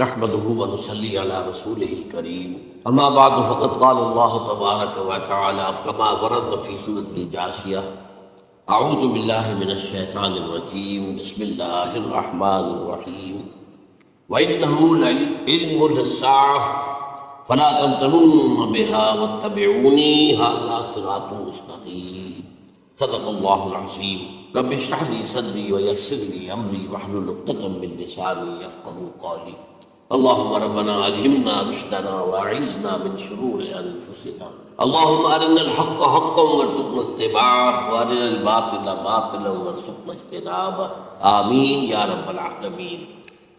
نحمده ونصلي على رسوله الكريم اما بعد فقد قال الله تبارك وتعالى كما ورد في سورة الجاثية اعوذ بالله من الشيطان الرجيم بسم الله الرحمن الرحيم وإنه لعلم للساعة فلا تمترن بها واتبعوني هذا صراط مستقيم صدق الله العظيم رب اشرح لي صدري ويسر لي امري واحلل عقدة من لساني يفقهوا قولي اللهم ربنا الهمنا رشدنا واعذنا من شرور انفسنا اللهم ارنا الحق حقا وارزقنا اتباعه وارنا الباطل باطلا وارزقنا اجتنابه آمین یا رب العالمین۔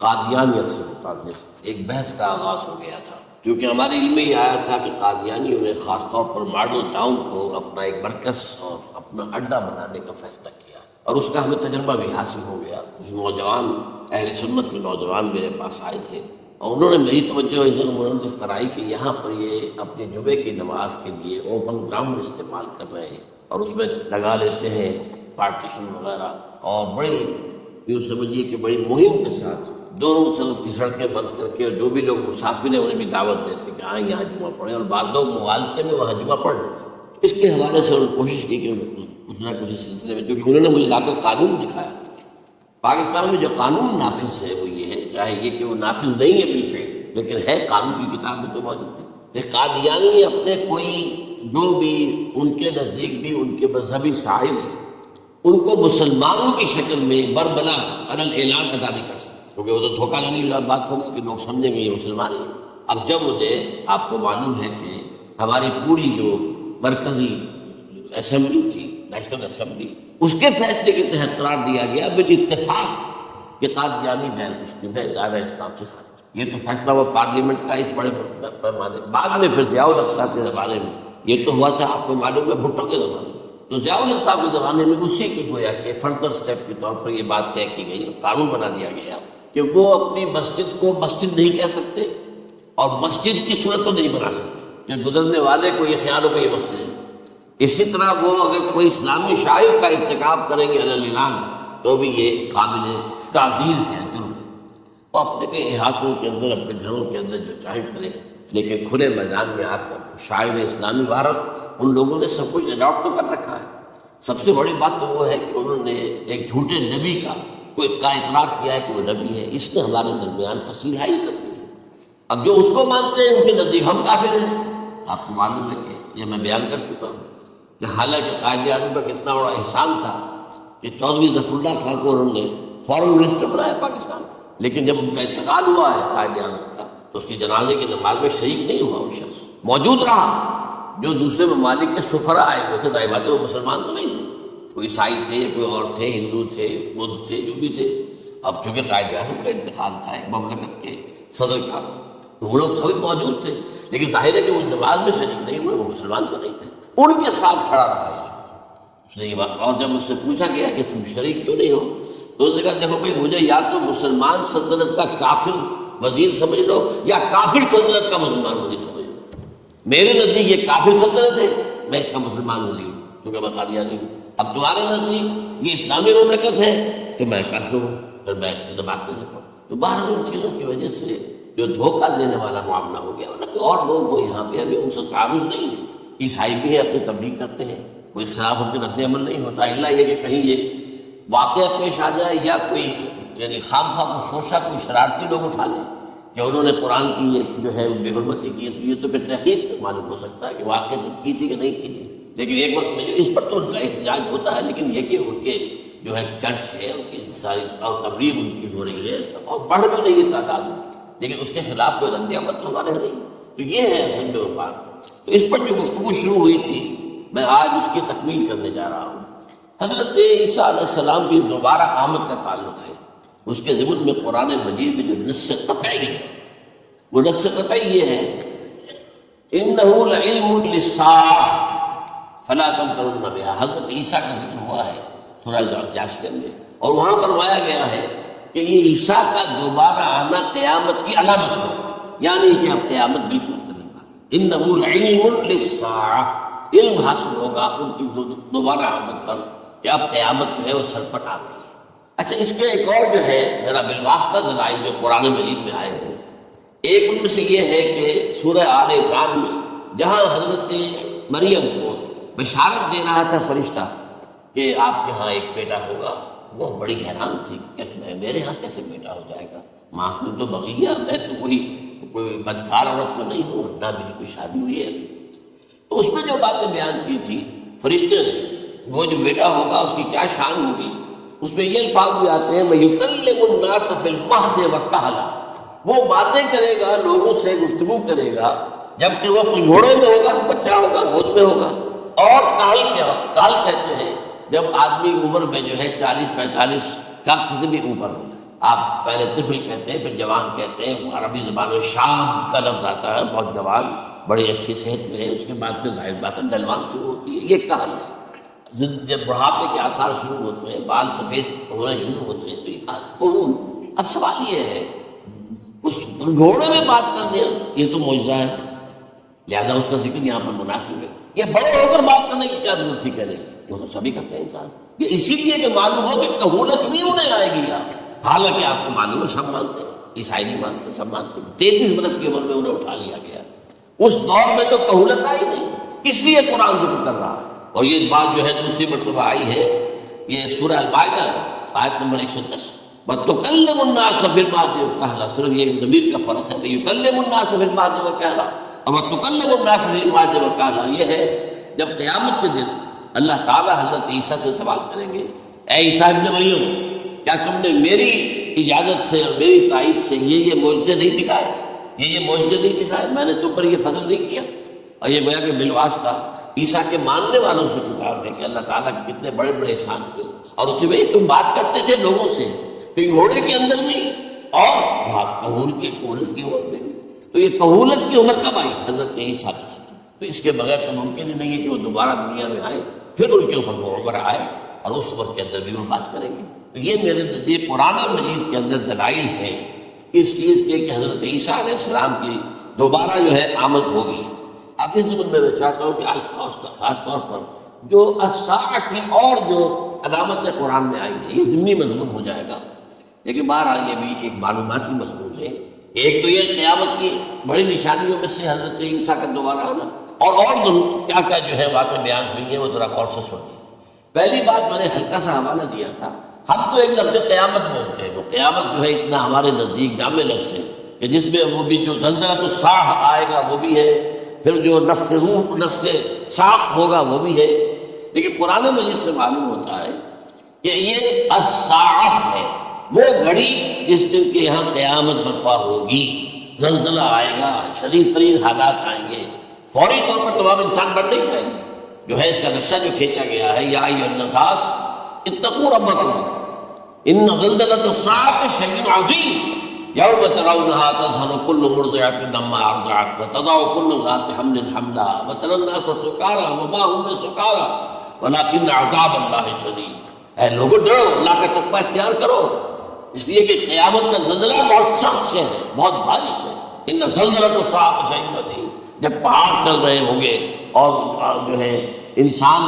قادیانیت سے متعلق ایک بحث کا آغاز ہو گیا تھا، کیونکہ ہمارے علم میں یہ آیا تھا کہ قادیانیوں نے خاص طور پر ماڈل ٹاؤن کو اپنا ایک مرکز اور اپنا اڈا بنانے کا فیصلہ کیا، اور اس کا ہمیں تجربہ بھی حاصل ہو گیا۔ کچھ نوجوان اہل سنت کے نوجوان میرے پاس آئے تھے اور انہوں نے میری توجہ ادھر منعطف کرائی کہ یہاں پر یہ اپنے جمعے کی نماز کے لیے اوپن گراؤنڈ استعمال کر رہے ہیں اور اس میں لگا لیتے ہیں پارٹیشن وغیرہ، اور بڑی یوں سمجھیے کہ بڑی مہم کے ساتھ دونوں طرف کی سڑکیں بند کر کے، اور جو بھی لوگ مسافر ہیں انہیں بھی دعوت دیتے کہ ہاں یہاں جمعہ پڑھیں، اور بعض لوگ موالتے میں وہاں جمعہ پڑھ لیتے۔ اس کے حوالے سے انہوں نے کوشش کی کہ کچھ نہ کچھ اس سلسلے میں، کیونکہ انہوں نے مجھے لا کر قانون دکھایا۔ پاکستان میں جو قانون نافذ ہے وہ یہ ہے، چاہے یہ کہ وہ نافذ نہیں ہے بالفعل، لیکن ہے، قانون کی کتاب میں تو موجود ہے کہ قادیانی اپنے کوئی جو بھی ان کے نزدیک بھی ان کے مذہبی صاحب ہیں ان کو مسلمانوں کی شکل میں بربلا علی اعلان ادا نہیں کر سکتے، کیونکہ وہ تو دھوکہ دھڑی بات ہوگی کہ لوگ سمجھیں گے یہ مسلمان ہیں۔ اب جب مجھے آپ کو معلوم ہے کہ ہماری پوری جو مرکزی اسمبلی تھی، نیشنل اسمبلی، اس کے فیصلے کے تحت قرار دیا گیا بالاتفاق کہ قادیانی غیر مسلم ہے، دائرہ اسلام سے خارج۔ یہ تو فیصلہ ہوا پارلیمنٹ کا اس بڑے پیمانے، بعد میں پھر ضیاء الحق صاحب کے زمانے میں یہ تو ہوا تھا، آپ کو معلوم ہے بھٹو کے زمانے میں، تو ضیاء الحق صاحب کے زمانے میں اسی کی گویا کہ فردر سٹیپ کے طور پر یہ بات طے کی گئی، قانون بنا دیا گیا کہ وہ اپنی مسجد کو مسجد نہیں کہہ سکتے اور مسجد کی صورت تو نہیں بنا سکتے کہ گزرنے والے کو یہ خیال ہو کہ یہ مسجد ہے۔ اسی طرح وہ اگر کوئی اسلامی شاعر کا ارتکاب کریں گے علی الاعلان تو بھی یہ قابل تعزیر ہے، جرم ہے۔ وہ اپنے کے احاطوں کے اندر، اپنے گھروں کے اندر جو چاہے کرے، لیکن کھلے میدان میں آ کر شاعر اسلامی بھارت ان لوگوں نے سب کچھ اڈاپٹ تو کر رکھا ہے۔ سب سے بڑی بات تو وہ ہے کہ انہوں نے ایک جھوٹے نبی کا اقرار کیا ہے کہ وہ نبی ہے، اس نے ہمارے درمیان فصیل حائل کر دی ہے۔ اب جو اس کو مانتے ہیں ان کے نزدیک ہم کافر ہیں۔ آپ کو معلوم ہے کہ یہ میں بیان کر چکا ہوں کہ حالانکہ قائد اعظم کا کتنا بڑا احسان تھا کہ چودھری ظفر اللہ خان کو انہوں نے فارن منسٹر بنایا پاکستان، لیکن جب ان کا انتقال ہوا ہے قائد اعظم کا تو اس کی جنازے کی نماز میں شریک نہیں ہوا، وہ شخص موجود رہا۔ جو دوسرے ممالک کے سفراء آئے ہوئے تھے، ظاہر بات ہے وہ مسلمان تو نہیں تھے، کوئی عیسائی تھے، کوئی اور تھے، ہندو تھے، بدھ تھے، جو بھی تھے۔ اب چونکہ قائد اعظم کا انتقال تھا ایک مملکت کے صدر کا، تو وہ لوگ سبھی موجود تھے، لیکن ظاہر ہے کہ وہ نماز میں شریک نہیں ہوئے، وہ مسلمان تو نہیں تھے۔ ان کے ساتھ کھڑا رہا اس نے یہ بات، اور جب اس سے پوچھا گیا کہ تم شریک کیوں نہیں ہو تو اس نے کہا دیکھو بھائی، مجھے یا تو مسلمان سلطنت کا کافر وزیر سمجھ لو یا کافر سلطنت کا مسلمان وزیر سمجھ لو۔ میرے نزدیک یہ کافر سلطنت ہے، میں اس کا مسلمان وزیر ہوں کیونکہ میں قادیانی ہوں۔ اب تمہارے نزدیک یہ اسلامی مملکت ہے کہ میں کافر ہوں، پھر میں اس کی نماز نہیں پڑھوں۔ تو باہر ان چیزوں کی وجہ سے جو دھوکہ دینے والا معاملہ ہو گیا، ورنہ اور لوگ وہ یہاں پہ ابھی ان سے تعارض نہیں ہے۔ عیسائی بھی ہے، اپنی تبلیغ کرتے ہیں، کوئی خلاف ان کے رد عمل نہیں ہوتا، اللہ یہ کہ کہیں یہ واقعہ پیش آ جائے یا کوئی یعنی خام خواہ کو شوشہ کوئی شرارتی لوگ اٹھا لیں کہ انہوں نے قرآن کی یہ جو ہے بے حرمتی کی، تو یہ تو پھر تحقیق سے معلوم ہو سکتا ہے کہ واقعہ کی تھی کہ نہیں کی تھی۔ لیکن ایک وقت میں اس پر تو ان کا احتجاج ہوتا ہے، لیکن یہ کہ ان کے جو ہے چرچ ہے، ان کی ساری تبلیغ ان کی ہو رہی ہے اور بڑھ بھی رہی ہے تعداد، لیکن اس کے خلاف کوئی رد عمل تو ہمارے نہیں۔ تو یہ ہے اصل میں وہ بات۔ تو اس پر جو گفتگو شروع ہوئی تھی میں آج اس کی تکمیل کرنے جا رہا ہوں۔ حضرت عیسیٰ علیہ السلام کی دوبارہ آمد کا تعلق ہے، اس کے ضمن میں قرآن مجید میں جو نص قطعی ہے، وہ نص قطعی یہ ہے اِنَّهُ لَعِلْمٌ لِلسَّاعَةِ فَلَا تَمْتَرُنَّ بِهَا۔ حضرت عیسیٰ کا ذکر ہوا ہے سورہ جاثیہ میں، اور وہاں فرمایا گیا ہے کہ یہ عیسیٰ کا دوبارہ آنا قیامت کی علامت ہے، یعنی کہ اب قیامت بالکل قریب ہے۔ اِنَّهُ لَعِلْمٌ لِلسَّاعَةِ، علم حاصل ہوگا ان کی دوبارہ آمد پر کہ اب قیامت جو ہے وہ سر پر آ گئی ہے۔ اچھا، اس کے ایک اور جو ہے ذرا بالواسطہ دلائل جو قرآن مجید میں آئے ہیں، ایک ان میں سے یہ ہے کہ سورہ آل عمران میں جہاں حضرت مریم کو بشارت دے رہا تھا فرشتہ کہ آپ کے ہاں ایک بیٹا ہوگا، وہ بڑی حیران تھی کہ میرے ہاں کیسے بیٹا ہو جائے گا، ماں تو بغیہ، میں تو کوئی بدکار عورت تو نہیں ہوں، نہ میری کوئی شادی ہوئی ہے ابھی۔ تو اس میں جو باتیں بیان کی تھی فرشتے نے، وہ جو بیٹا ہوگا اس کی کیا شان ہوگی، اس میں یہ الفاظ بھی آتے ہیں وَيُكَلِّمُ النَّاسَ فِي الْمَهْدِ وَكَهْلًا، وہ باتیں کرے گا، لوگوں سے گفتگو کرے گا، جبکہ وہ کوئی گھوڑے میں ہوگا، بچہ ہوگا، گود میں ہوگا، اور کال کے وقت، کال کہتے ہیں جب آدمی عمر میں جو ہے 40-45 کا کسی بھی اوپر ہو جائے، آپ پہلے طفل کہتے ہیں، پھر جوان کہتے ہیں، عربی زبان میں شاب کا لفظ آتا ہے، بہت جوان، بڑی اچھی صحت میں ہے، اس کے بعد پھر ظاہر بات ہے ڈلوان شروع ہوتی ہے، یہ کال ہے۔ جب بڑھاپے کے آثار شروع ہوتے ہیں، بال سفید ہونا شروع ہوتے ہیں، تو یہ قرون۔ اب سوال یہ ہے، اس گھوڑے میں بات کرنے، یہ تو معجزہ ہے، لہذا اس کا ذکر یہاں پر مناسب ہے۔ یہ بڑے ہو کر بات کرنے کی کیا ضرورت تھی کہنے کی، وہ تو سبھی کرتے ہیں انسان، یہ اسی لیے کہ معلوم ہو کہ کہولت بھی انہیں آئے گی یار، حالانکہ آپ کو معلوم ہے سب مانتے ہیں، عیسائی نہیں مانتے، سب مانتے ہیں، 33 برس کی عمر میں انہیں اٹھا لیا گیا، اس دور میں تو کہولت آئی نہیں، اس لیے قرآن ذکر کر رہا ہے۔ اور یہ بات جو ہے دوسری مرتبہ آئی ہے، یہ سورہ المائدہ آیت نمبر 110، وَتُكَلِّمُ النَّاسَ فِي الْمَهْدِ وَكَهْلًا، صرف یہ ضمیر کا فرق ہے، يُكَلِّمُ النَّاسَ فِي الْمَهْدِ وَكَهْلًا، اور وَتُكَلِّمُ النَّاسَ فِي الْمَهْدِ وَكَهْلًا، یہ ہے جب قیامت کے دن اللہ تعالیٰ حضرت عیسیٰ سے سوال کریں گے، اے عیسیٰ ابن مریم، کیا تم نے میری اجازت سے اور میری تائید سے یہ معجزے نہیں دکھائے، یہ معجزے نہیں دکھائے، میں نے تم پر یہ فضل نہیں کیا؟ اور یہ گویا کہ بالواسطہ عیسیٰ کے ماننے والوں سے خطاب ہے کہ اللہ تعالیٰ کے کتنے بڑے بڑے احسان کیے، اور اسی میں تم بات کرتے تھے لوگوں سے کہ گھوڑے کے اندر نہیں، اور کہولت کی عمر میں، تو یہ کہولت کی عمر کب آئی؟ حضرت عیسیٰ کی سے، تو اس کے بغیر تو ممکن ہی نہیں ہے کہ وہ دوبارہ دنیا میں آئے، پھر ان کے اوپر وہ عمر آئے اور اس عمر کے اندر بھی وہ بات کریں گے۔ تو یہ میرے نزدیک قرآن مجید کے اندر دلائل ہے اس چیز کے کہ حضرت عیسیٰ علیہ السلام کی دوبارہ جو ہے آمد ہوگی۔ اب اس ضمن میں چاہتا ہوں کہ آج خاص طور پر جو الساعہ کی اور جو علامت قرآن میں آئی ہے، یہ ضمنی مضمون ہو جائے گا، لیکن بہرحال یہ بھی ایک معلوماتی مضمون ہے۔ ایک تو یہ قیامت کی بڑی نشانیوں میں سے حضرت عیسیٰ کا دوبارہ آنا، اور کیا کیا جو ہے واقع بیان ہوئی ہے وہ ذرا غور سے سنیے۔ پہلی بات میں نے ہلکا سا حوالہ دیا تھا، ہم تو ایک لفظ قیامت بولتے ہیں، وہ قیامت جو ہے اتنا ہمارے نزدیک جامع لفظ ہے کہ جس میں وہ بھی جو زلزلۃ الساعہ آئے گا وہ بھی ہے، پھر جو نفخ روح، نفخ ساخت ہوگا وہ بھی ہے، لیکن قرآن مجید سے معلوم ہوتا ہے کہ یہ الساعہ ہے، وہ گھڑی جس دن کے یہاں قیامت برپا ہوگی، زلزلہ آئے گا، شدید ترین حالات آئیں گے، فوری طور پر تمام انسان بن نہیں جائیں گے۔ جو ہے اس کا نقشہ جو کھینچا گیا ہے، یا ایھا الناس اتقوا ربکم ان زلزلۃ الساعۃ شیء عظیم یوم ترونها تذهل كل مرضعة عما ارضعت وتضع كل ذات حمل حملها وترى الناس سکارى وما هم بسکارى ولكن عذاب اللہ شدید۔ اے لوگوں ڈرو، اللہ کا تقوی اختیار کرو، اس لیے کہ قیامت کا زلزلہ بہت سخت ہے، بہت بھاری ہے۔ ان زلزلۃ الساعۃ شیء عظیم، جب پہاڑ چل رہے ہوں گے اور جو ہے انسان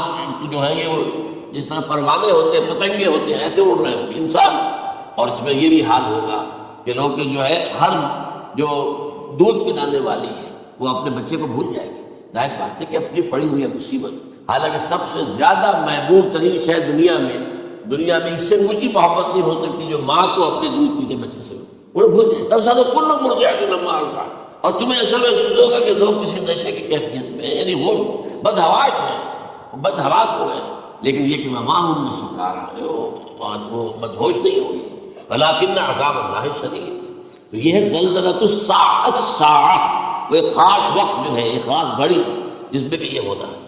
جو ہے یہ جس طرح پروانے ہوتے ہیں، پتنگے ہوتے ہیں، ایسے اڑ رہے ہوں گے انسان، اور اس میں یہ بھی حال ہوگا کہ لوگ جو ہے ہر جو دودھ پلانے والی ہے وہ اپنے بچے کو بھول جائے گی۔ ظاہر بات ہے کہ اپنی پڑی ہوئی ہے مصیبت، حالانکہ سب سے زیادہ محبوب ترین شے دنیا میں اس سے مجھے محبت نہیں ہو سکتی جو ماں کو اپنے دودھ پیتے بچے سے انہیں بھول جائے، تب زیادہ کل لوگ مر جائے گا نماز، اور تمہیں ایسا محسوس ہوگا کہ لوگ کسی نشے کی کیفیت میں، یعنی وہ بدحواس ہیں، بدحواس ہو گئے، لیکن یہ کہ ماں میں سکارا ہے، وہ بدہوش نہیں ہوگی، ولکن عذاب اللہ شدید۔ تو یہ ہے زلزلۃ الساعہ، وہ ایک خاص وقت جو ہے، ایک خاص گھڑی جس میں کہ یہ ہونا ہے۔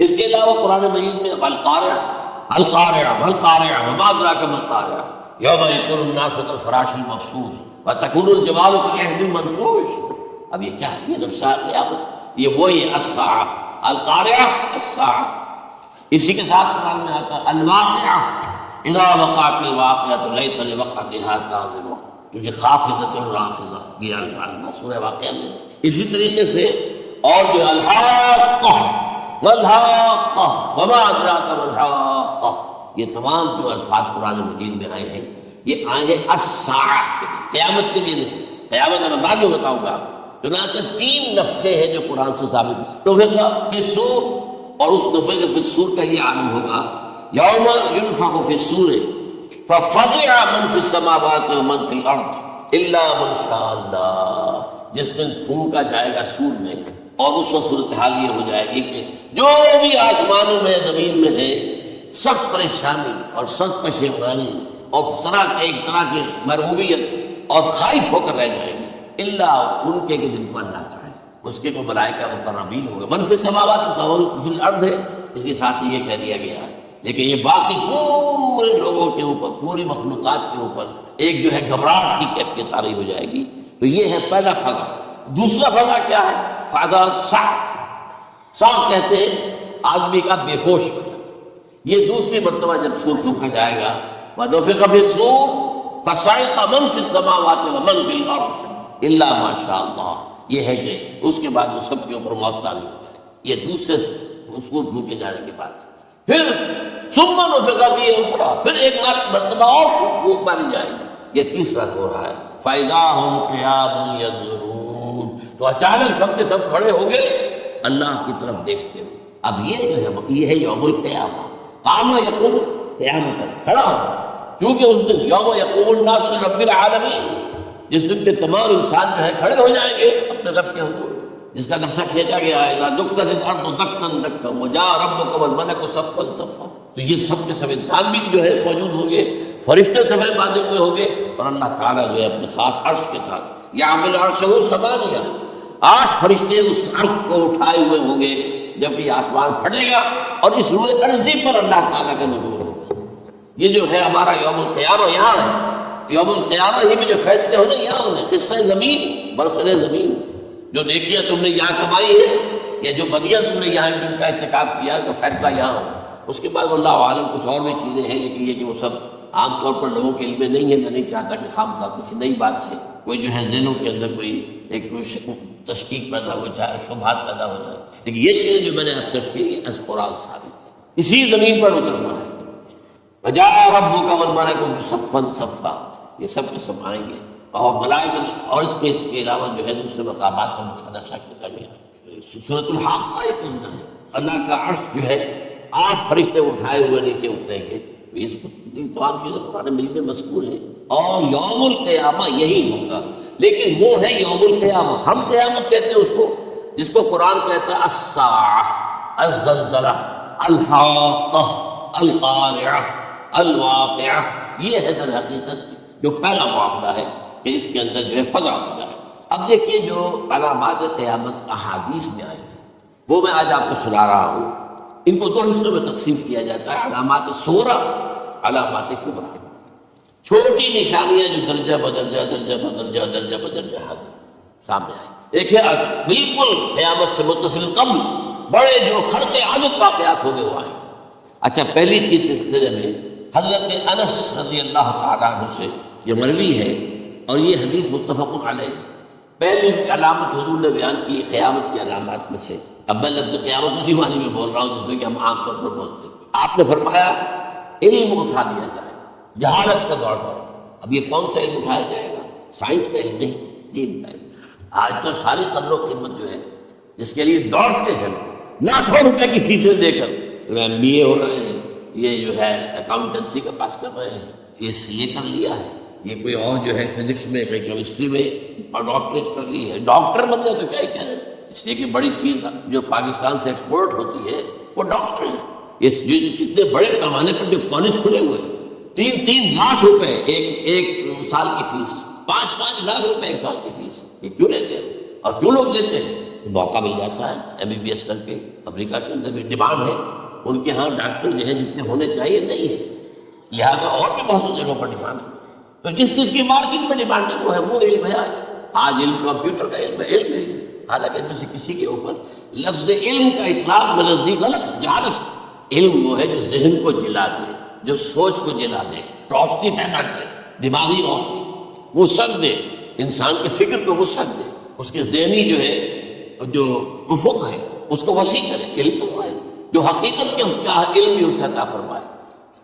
اس کے علاوہ قرآن مجید میں القارعہ وما ادراک ما القارعہ یوم یکون الناس کالفراش المبثوث وتکون الجبال کالعہن المنفوش۔ اب یہ کیا ہے؟ یہ نقشہ قیامت، یہ وہی الساعہ، القارعہ الساعہ۔ اسی کے ساتھ قرآن میں آتا ہے الواقعہ اذا وقعت الواقعۃ لیس لوقعتها کاذبہ، کیونکہ خافضۃ رافضہ، یہ الفاظ سورہ واقعہ میں۔ اسی طریقے سے اور جو الحاقہ والحاقہ وما ادراک ما الحاقہ، یہ تمام جو الفاظ قرآن مجید میں آئے ہیں یہ آئے ہیں الساعہ کے لیے، قیامت کے لیے نہیں۔ قیامت میں بعد میں بتاؤں گا۔ چنانچہ 3 نفخے ہیں جو قرآن سے ثابت، نفخہ فی الصور، اور اس نفخے فی الصور کا یہ عالم ہوگا یوم ینفخ فی الصور ففزع من فی السماوات ومن فی الارض الا من شاء اللہ، جس دن پھونکا جائے گا سور میں، اور اس وقت صورتحال یہ ہو جائے گی کہ جو بھی آسمانوں میں زمین میں ہے سخت پریشانی اور سخت پشیمانی اور ایک طرح کی مرعوبیت اور خائف ہو کر رہ جائیں گے، اللہ ان کے جن کو اللہ چاہے۔ اس کے کو ملائکہ مقربین ہوگا، من فی السماوات فی الارض ہے، اس کے ساتھ یہ کہہ دیا گیا ہے، لیکن یہ باقی پورے لوگوں کے اوپر، پوری مخلوقات کے اوپر ایک جو ہے گھبراہٹ کی کیفیت طاری ہو جائے گی۔ تو یہ ہے پہلا فضا۔ دوسرا فضا کیا ہے؟ فضا صعق۔ صعق کہتے ہیں آدمی کا بے ہوش ہو جانا۔ یہ دوسری مرتبہ جب سور پھونکا جائے گا، وَنُفِخَ فِي الصُّورِ فَصَعِقَ مَن فِي السَّمَاوَاتِ وَمَن فِي الْأَرْضِ إِلَّا مَا شَاءَ اللَّهُ۔ یہ ہے کہ اس کے بعد وہ سب کے اوپر موت طاری ہو جائے، یہ دوسرے سور پھونکے جانے کے بعد۔ پھر ثُمَّ نُفِخَ فِيهِ أُخْرَىٰ، پھر ایک مرتبہ اور پھونک ماری جائے گی، یہ تیسرا ہو رہا ہے۔ فَإِذَا هُمْ قِيَامٌ يَنظُرُونَ، تو اچانک سب کے سب کھڑے ہو گئے اللہ کی طرف دیکھتے ہوئے۔ اب یہ ہے یوم القیامہ، قام یقوم قیامت، کھڑا ہو، کیونکہ اس دن یوم یقوم الناس لرب العالمین، جس دن کے تمام انسان جو ہے کھڑے ہو جائیں گے اپنے رب کے حضور، جس کا نقشہ کھینچا گیا ہے، اذا دکت الارض دکا دکا وجاء ربک والملک صفا صفا، تو یہ سب کے سب انسان بھی جو ہے موجود ہوں گے، فرشتے صفے باندھے ہوئے ہوں گے، اور اللہ تعالیٰ جو ہے اپنے خاص عرش کے ساتھ یحمل عرشہ ثمانیہ، 8 فرشتے اس عرش کو اٹھائے ہوئے ہوں گے جب یہ آسمان پھٹے گا اور اس روئے عرضی پر اللہ تعالیٰ کا نزول ہوگا۔ یہ جو ہے ہمارا یوم القیامہ یہاں ہے، یوم القیامہ یہ بھی جو فیصلے ہونے یہاں ہونے، قصہ زمین برسر زمین، جو نیکیاں تم نے یہاں کمائی ہے یا جو بدیاں تم نے یہاں ان کا ارتکاب کیا تو فیصلہ یہاں ہو۔ اس کے بعد اللہ عالم کچھ اور بھی چیزیں ہیں، لیکن یہ کہ وہ سب عام طور پر لوگوں کے علم میں نہیں ہے۔ میں نہیں چاہتا کہ خامخواہ کسی نئی بات سے کوئی جو ہے ذہنوں کے اندر کوئی ایک تشکیک پیدا ہو جائے، شبہات پیدا ہو جائے، لیکن یہ چیزیں جو میں نے افسوس کی یہ از قرآن ثابت ہے، اسی زمین پر اترنا ہے۔ وجاء ربک والملک صفا صفا، یہ سب کے سب آئیں گے، اور ملائکہ، اور اس کے علاوہ جو ہے دوسرے مقامات پر اس کا نقشہ کھینچا گیا۔ سورۃ الحاقہ کے اندر ہے اللہ کا عرش جو ہے 8 فرشتے اٹھائے ہوئے نیچے اتریں گے، اس تمام چیزیں قرآن مجید میں مذکور ہیں، اور یوم القیامہ یہی ہوگا۔ لیکن وہ ہے یوم القیامہ، ہم قیامت کہتے ہیں اس کو، جس کو قرآن کہتا ہے الساعہ، الزلزلہ، الحاقہ، القارعہ، الواقعہ۔ یہ ہے در حقیقت جو پہلا معاملہ ہے کہ اس کے اندر جو ہے فضا ہو جائے۔ اب دیکھیے جو علامات قیامت احادیث میں آئی ہیں وہ میں آج آپ کو سنا رہا ہوں۔ ان کو 2 حصوں میں تقسیم کیا جاتا ہے، علامات صغریٰ، علامات کبریٰ، چھوٹی نشانیاں جو درجہ بدرجہ درجہ بدرجہ درجہ بدرجہ حاضر سامنے آئی۔ ایک ہے بالکل قیامت سے متصل قبل بڑے جو خرق عادت واقعات ہو گئے وہ آئے۔ اچھا، پہلی چیز کے سلسلے میں حضرت انس رضی اللہ تعالیٰ عنہ سے یہ مروی ہے اور یہ حدیث متفق علیہ۔ پہلی علامت حضور نے بیان کی قیامت کی علامات میں سے، اب میں لفظ قیامت اسی معنی میں بول رہا ہوں جس میں کہ ہم عام طور پر بولتے ہیں۔ آپ نے فرمایا علم اٹھا لیا جائے گا، جہالت کا دور پر۔ اب یہ کون سا علم اٹھایا جائے گا؟ سائنس کا علم نہیں، دین کا علم۔ آج تو ساری قدر و قیمت جو ہے جس کے لیے دوڑتے ہیں لاکھوں روپے کی فیسیں دے کر، MBA ہو رہے ہیں، یہ جو ہے اکاؤنٹنسی کا پاس کر رہے ہیں، یہ CA کر لیا ہے، یہ کوئی اور جو ہے فزکس میں، کوئی کیمسٹری میں اور ڈاکٹریٹ کر لی ہے، ڈاکٹر بن گیا تو کیا ہی کہہ، اس لیے کہ بڑی چیز جو پاکستان سے ایکسپورٹ ہوتی ہے وہ ڈاکٹر ہیں۔ اس اتنے بڑے پیمانے پر جو کالج کھلے ہوئے ہیں، 3-3 لاکھ روپے ایک سال کی فیس، 5-5 لاکھ روپے ایک سال کی فیس، یہ کیوں لیتے ہیں اور کیوں لوگ لیتے ہیں؟ تو موقع مل جاتا ہے MBBS کر کے۔ امریکہ کے اندر بھی ڈیمانڈ ہے، ان کے ہاں ڈاکٹر جو ہے جتنے ہونے چاہیے نہیں ہے، لہٰذا اور بھی بہت سی جگہوں پر ڈیمانڈ ہے۔ تو جس چیز کی مارکیٹ میں ڈیمانڈ ہے وہ ہے وہ علم ہے۔ آج علم کمپیوٹر کا علم ہے، علم ہے، حالانکہ ان میں سے کسی کے اوپر لفظ علم کا اطلاق میں نزدیک غلط جہالت۔ علم وہ ہے جو ذہن کو جلا دے، جو سوچ کو جلا دے، روشنی پیدا کرے، دماغی روشنی، وسعت دے، انسان کے فکر کو وسعت دے، اس کے ذہنی جو ہے جو افق ہے اس کو وسیع کرے۔ علم تو وہ ہے جو حقیقت کے کیا علم بھی اس عطا فرمائے۔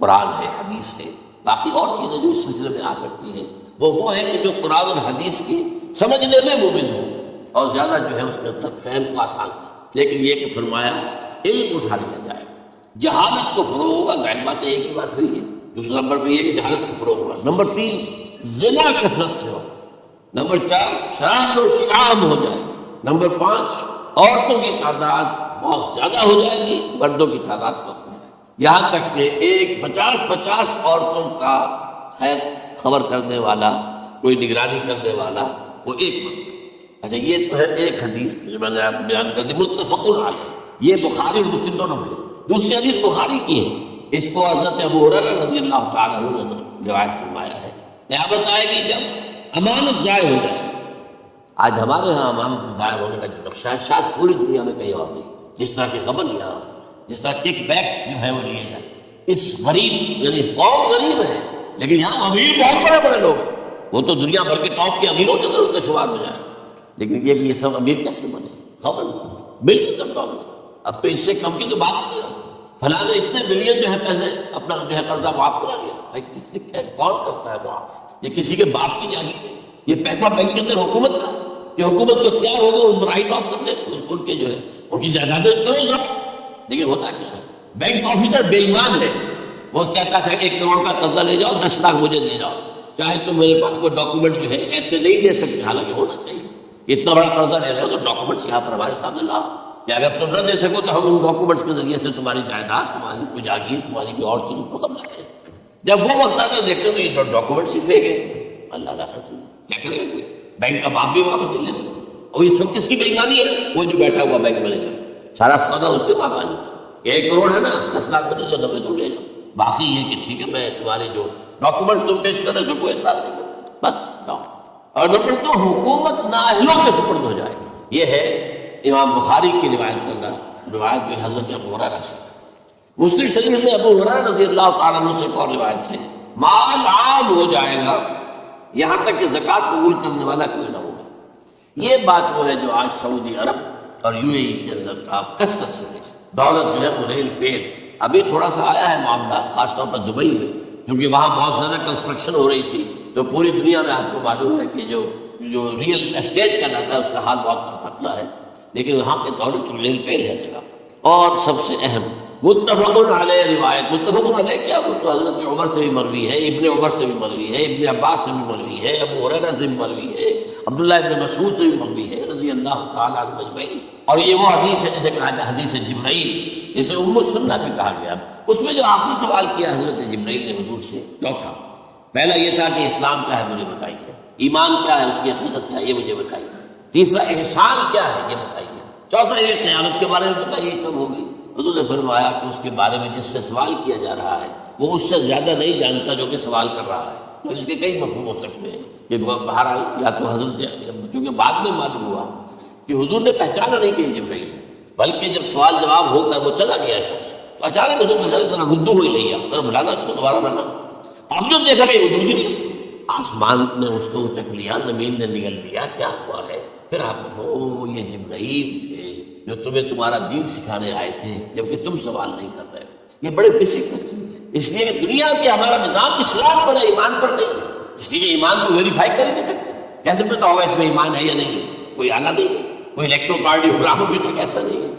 قرآن ہے، حدیث ہے، باقی اور چیزیں جو اس سلسلے میں آ سکتی ہیں وہ ہے کہ جو قرآن اور حدیث کی سمجھنے میں مومن ہو اور زیادہ جو ہے اس کے تک فہم کو آسان کر، لیکن یہ کہ فرمایا علم اٹھا لیا جائے، جہالت کو فروغ ہوگا، ظاہر بات ہے ایک ہی بات ہوئی ہے۔ دوسرا نمبر پہ یہ کہ جہالت کو فروغ ہوگا۔ نمبر 3 زنا کثرت سے ہو۔ نمبر 4 شراب نوشی عام ہو جائے۔ نمبر 5 عورتوں کی تعداد بہت زیادہ ہو جائے گی، مردوں کی تعداد کم ہو جائے گی، یہاں تک کہ ایک 50 عورتوں کا خیر خبر کرنے والا، کوئی نگرانی کرنے والا وہ ایک مرد۔ اچھا یہ تو ہے ایک حدیث جو میں نے آپ بیان کر دی، متفق علیہ، یہ بخاری اور مسلم دونوں میں۔ دوسری حدیث بخاری کی ہے، اس کو حضرت ابو ہریرہ رضی اللہ تعالیٰ عنہ نے روایت فرمایا ہے، قیامت آئے گی جب امانت ضائع ہو جائے گی۔ آج ہمارے ہاں امانت ضائع ہونے کا جو نقشہ ہے شاید پوری دنیا میں کہیں اور نہیں، جس طرح کی خبر یہاں، جس طرح ٹک بیکس جو ہے وہ لیے جاتے ہیں۔ اس غریب یعنی قوم غریب ہے لیکن یہاں امیر بہت بڑے بڑے لوگ ہیں، وہ تو دنیا بھر کے ٹاپ کے امیروں کے ضرور کا شمار ہو جائے، لیکن یہ سب امیر کیسے بنے؟ خبر بالکل کرتا ہوں، اب تو اس سے کم کی تو بات ہی نہیں، فلاں نے اتنے ملین جو ہے پیسے اپنا جو ہے قرضہ معاف کرا لیا۔ بھائی کس نے کون کرتا ہے معاف؟ یہ کسی کے باپ کی جاگیر ہے، یہ پیسہ بینک کے اندر حکومت کا ہے، کہ حکومت کو اختیار ہوگا ان رائٹ آف کر دے ان کے جو ہے ان کی جائیدادیں کرو سب۔ لیکن ہوتا کیا ہے، بینک آفیسر بے ایمان ہے، وہ کہتا تھا 1 کروڑ کا قرضہ لے جاؤ، 10 لاکھ مجھے دے جاؤ، چاہے تم میرے پاس کوئی ڈاکومنٹ جو ہے ایسے نہیں دے سکتے، حالانکہ ہونا چاہیے، اتنا بڑا قرضہ لے رہے ہو تو ڈاکومنٹس یہاں پر ہمارے سامنے لاؤ، کہ اگر تم نہ دے سکو تو ہم ان ڈاکومنٹس کے ذریعے سے تمہاری جائیداد، تمہاری کوئی جاگیر، تمہاری کوئی اور چیز کو قبضہ کریں۔ جب وہ وقت آتا ہے دیکھتے تو یہ ڈاکومنٹس ہی فیک ہے، اللہ کیا کرے گا؟ کوئی بینک کا باپ بھی واپس نہیں لے سکتا، اور یہ سب کس کی بےایمانی ہے؟ وہ جو بیٹھا ہوا بینک مینیجر، سارا سودا اس کے پاس آ جاتا ہے، 1 کروڑ ہے نا، 10 لاکھ میں تو 90 تم لے جاؤ، باقی یہ کہ ٹھیک ہے میں تمہارے جو ڈاکومنٹس تم پیش کر رہے ہو کوئی اعتراض نہیں کرتا، بس جاؤ۔ اور نمبر 2 حکومت نااہلوں کے سپرد ہو جائے، یہ ہے امام بخاری کی روایت کردہ روایت جو حضرت ابو ہریرہ سے۔ مسلم شریف میں ابو ہریرہ رضی اللہ تعالیٰ عنہ سے ایک اور روایت ہے، مال عام ہو جائے گا یہاں تک کہ زکوٰۃ قبول کرنے والا کوئی نہ ہوگا۔ یہ بات وہ ہے جو آج سعودی عرب اور یو اے ای کے اندر آپ کثرت سے دیکھ سکتے، دولت جو ہے وہ ریل پیل، ابھی تھوڑا سا آیا ہے معاملہ خاص طور پر دبئی میں، کیونکہ وہاں بہت زیادہ کنسٹرکشن ہو رہی تھی، تو پوری دنیا میں آپ کو معلوم ہے کہ جو ریئل اسٹیٹ کہلاتا ہے اس کا حال بہت پتلا ہے، لیکن وہاں کے دولت ریل پیل ہے جگہ۔ اور سب سے اہم متفق علیہ روایت، متفق علیہ کیا؟ وہ تو حضرت عمر سے بھی مروی ہے، ابن عمر سے بھی مروی ہے، ابن عباس سے بھی مروی ہے، ابو ہریرہ سے بھی مروی ہے، عبداللہ ابن مسعود سے بھی مروی ہے رضی اللہ تعالیٰ عنہ اجمعین۔ اور یہ وہ حدیث ہے جسے کہا جائے حدیث جبرائیل، جسے ام السنہ بھی کہا گیا۔ اس میں جو آخری سوال کیا حضرت جبرائیل نے حضور سے، چوتھا، پہلا یہ تھا کہ اسلام کیا ہے مجھے بتائیے، ایمان کیا ہے اس کی حقیقت کیا ہے یہ مجھے بتائیے، تیسرا احسان کیا ہے یہ بتائیے، چوتھا یہ قیامت کے بارے میں بتائیے کب ہوگی۔ حضور نے فرمایا کہ اس کے بارے میں جس سے سوال کیا جا رہا ہے وہ اس سے زیادہ نہیں جانتا جو کہ سوال کر رہا ہے۔ تو اس کے کئی مفہوم ہو سکتے ہیں کہ بہرحال یا تو حضرت، چونکہ بعد میں معلوم ہوا کہ حضور نے پہچانا نہیں کہ یہ جبرائیل ہے، بلکہ جب سوال جواب ہو کر وہ چلا گیا شخص تو اچانک حضور نے ذرا ردو ہوئی لیا، ذرا بلانا اس کو دوبارہ لانا۔ اب جو دیکھا کہ وجود ہی نہیں، آسمان نے اس کو اچک لیا، زمین نے نگل لیا، کیا ہوا ہے؟ پھر آپ کو یہ جبرائیل تھے جو تمہیں تمہارا دین سکھانے آئے تھے، جبکہ تم سوال نہیں کر رہے ہو۔ یہ بڑے بیسک چیز ہے، اس لیے کہ دنیا کے ہمارا نظام اسلام پر ہے، ایمان پر نہیں ہے، اس لیے ایمان کو ویریفائی کر ہی نہیں سکتے، کیسے پتا ہوگا اس میں ایمان ہے یا نہیں ہے؟ کوئی آنا نہیں ہے، کوئی الیکٹروکارڈیوگرام بھی تک ایسا نہیں ہے،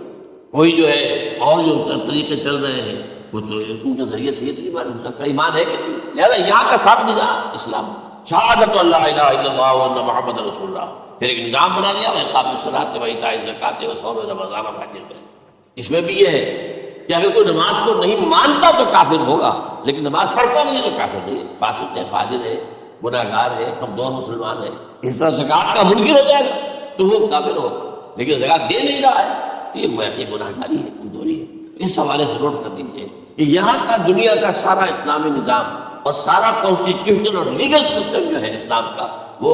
کوئی جو ہے اور جو طریقے چل رہے ہیں وہ تو ان کے ذریعے سے یہ نہیں معلوم سکتا ایمان ہے کہ نہیں۔ لہٰذا یہاں کا سب نظام اسلام، شہادت اللہ الہ الا اللہ وان محمد رسول اللہ، پھر ایک نظام بنا لیا، اقام الصلاۃ و ایتاء الزکوٰۃ و صوم رمضان و حج البیت۔ اس میں بھی یہ ہے کہ اگر کوئی نماز کو نہیں مانتا تو کافر ہوگا، لیکن نماز پڑھتا نہیں تو کافر نہیں، فاسق ہے، فاجر ہے، گناہ گار ہے، کمزور مسلمان ہے۔ اس طرح زکوٰۃ کا منکر ہو جائے گا تو وہ کافر ہوگا، لیکن زکوٰۃ دے نہیں رہا ہے تو یہ گویا کہ گناہ گاری ہے، کمزوری ہے۔ اس حوالے سے نوٹ کر دیجیے کہ یہاں کا دنیا کا سارا اسلامی نظام اور سارا کانسٹیٹیوشن اور لیگل سسٹم جو ہے اسلام کا وہ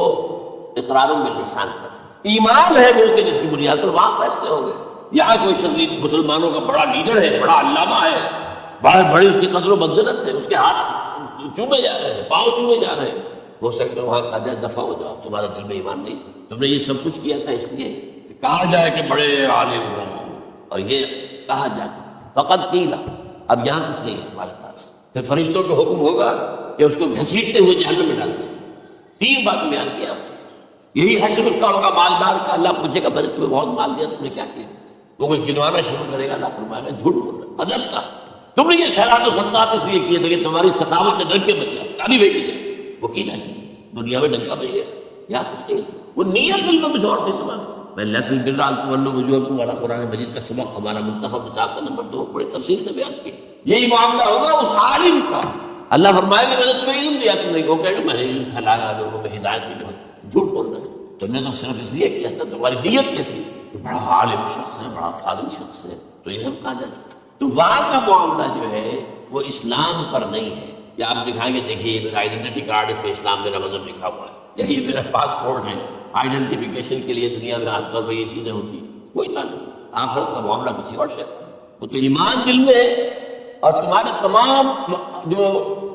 اقرار باللسان پر ہے، ایمان ہے وہ کہ جس کی بنیاد پر وہاں فیصلے ہو گئے۔ یہاں کوئی شدید مسلمانوں کا بڑا لیڈر ہے، بڑا علامہ ہے، بڑی اس کی قدر و منزلت ہے، اس کے ہاتھ چومے جا رہے ہیں، پاؤں چومے جا رہے ہیں، ہو سکتا ہے وہاں کہا جائے دفع ہو جاؤ، تمہارا دل میں ایمان نہیں تھا، تم نے یہ سب کچھ کیا تھا اس لیے کہ کہا جائے کہ بڑے عالم ہوں، اور یہ کہا جاتا فقط قیل، اب یہاں کچھ نہیں ہے تمہارے پاس، پھر فرشتوں کا حکم ہوگا کہ اس کو گھسیٹتے ہوئے جہنم میں ڈال دیں۔ 3 بات بیان کیا، یہی حشر اس کا ہوگا مالدار کا۔ اللہ پوچھے گا میں نے تمہیں بہت مال دیا، تم نے کیا کیا؟ وہ کچھ گنوانا شروع کرے گا، اللہ فرمائے گا جھوٹ بول رہا قدر کا، تم نے یہ خیرات و صدقات اس لیے کیے تھے کہ تمہاری سخاوت سے ڈر کے بچ جائے، تعریف ہے کی جائے، وہ کی جائے دنیا میں ڈنکا بجے یا کچھ نہیں، وہ نیت دل میں چھوڑ دیں تمہارا۔ میں لیسن بلال تولو وجوہکم والا قرآن مجید کا سبق ہمارا منتخب کتاب کا نمبر 2 بڑے تفصیل سے بیان کیا۔ یہی معاملہ ہوگا اس عالم کا، اللہ فرمائے گا میں نے تمہیں علم دیا، تم نے وہ کہے گا میں نے علم پھیلایا لوگوں میں ہدایت کی، جھوٹ بول رہے تم نے تو صرف اس لیے کیا تھا، تمہاری نیت کیا تھی کہ بڑا عالم شخص ہے، بڑا فاضل شخص ہے، تو یہ سب کہا جائے۔ تو وہاں کا معاملہ جو ہے وہ اسلام پر نہیں ہے۔ یا آپ دکھائیں گے دیکھیے میرا آئیڈینٹی کارڈ ہے، اسلام میرا مذہب لکھا ہوا ہے، یہی میرا پاسپورٹ ہے، آئیڈینٹیفیکیشن کے لیے دنیا میں عام طور پر یہ چیزیں ہوتی ہیں، کوئی تعلق، آخرت کا معاملہ کسی اور سے۔ وہ تو ایمان دل میں ہے، اور تمہارے تمام جو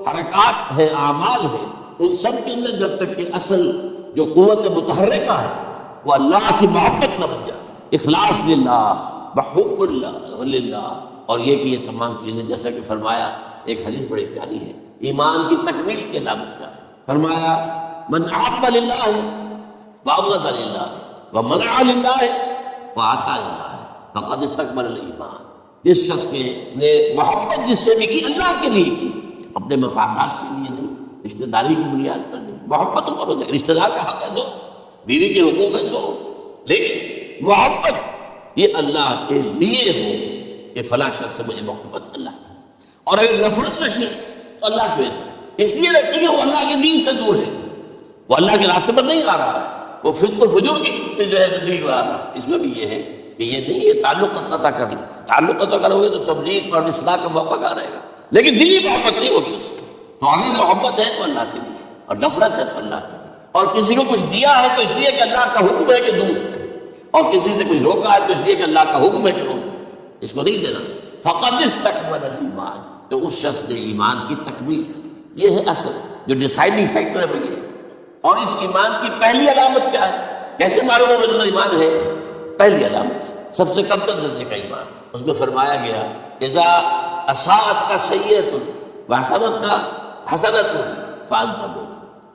حرکات ہیں، اعمال ہیں، ان سب کے اندر جب تک کہ اصل جو قوت متحرکہ ہے وہ اللہ کی محبت نہ بن جائے، اخلاص للہ، بحب اللہ للہ، اور یہ کہ یہ تمام چیزیں جیسا کہ فرمایا، ایک حدیث بڑی پیاری ہے، ایمان کی تکمیل کی علامت کیا ہے؟ فرمایا من احب للہ وابغض للہ ومنع للہ واعطى للہ فقد استکمل الایمان۔ جس شخص نے محبت جس سے بھی کی، اللہ کے لیے کی، اپنے مفادات کے لیے نہیں، رشتہ داری کی بنیاد پر نہیں، محبت اوپر ہو جائے، رشتہ دار کا حق ہے دو، بیوی کے حقوق ہے دو، لیکن محبت یہ اللہ کے لیے ہو کہ فلاں شخص سے مجھے محبت اللہ کی۔ اور اگر نفرت رکھی تو اللہ کی وجہ سے اس لیے رکھی کہ وہ اللہ کے دین سے دور ہے، وہ اللہ کے راستے پر نہیں آ رہا ہے، وہ فسق و فجور کی جو ہے زندگی میں آ رہا ہے۔ اس میں بھی یہ ہے کہ یہ نہیں ہے تعلق قطع کر لیں، تعلق قطع کرو گے تو تبلیغ اور اصلاح کا موقع کہاں رہے گا، لیکن دلی محبت نہیں ہوگی اس میں۔ تو اگر محبت ہے تو اللہ کے لیے، اور نفرت ہے تو اللہ کے لیے، اور کسی کو کچھ دیا ہے تو اس لیے کہ اللہ کا حکم ہے کہ دو، اور کسی سے کچھ روکا ہے تو اس لیے کہ اللہ کا حکم ہے کہ روکو، اس کو نہیں دینا۔ فقد استکمل الایمان، تو اس شخص نے ایمان کی تکمیل کی۔ یہ ہے اصل جو ڈیسائیڈنگ فیکٹر ہے وہ یہ۔ اور اس ایمان کی پہلی علامت کیا ہے؟ کیسے معلوم ہے کہ ایمان ہے؟ پہلی علامت سب سے کم تر درجے کا ایمان، اس میں فرمایا گیا اذا اساءت کا سیئۃ وحسنت کا حسنۃ فانت مؤمن،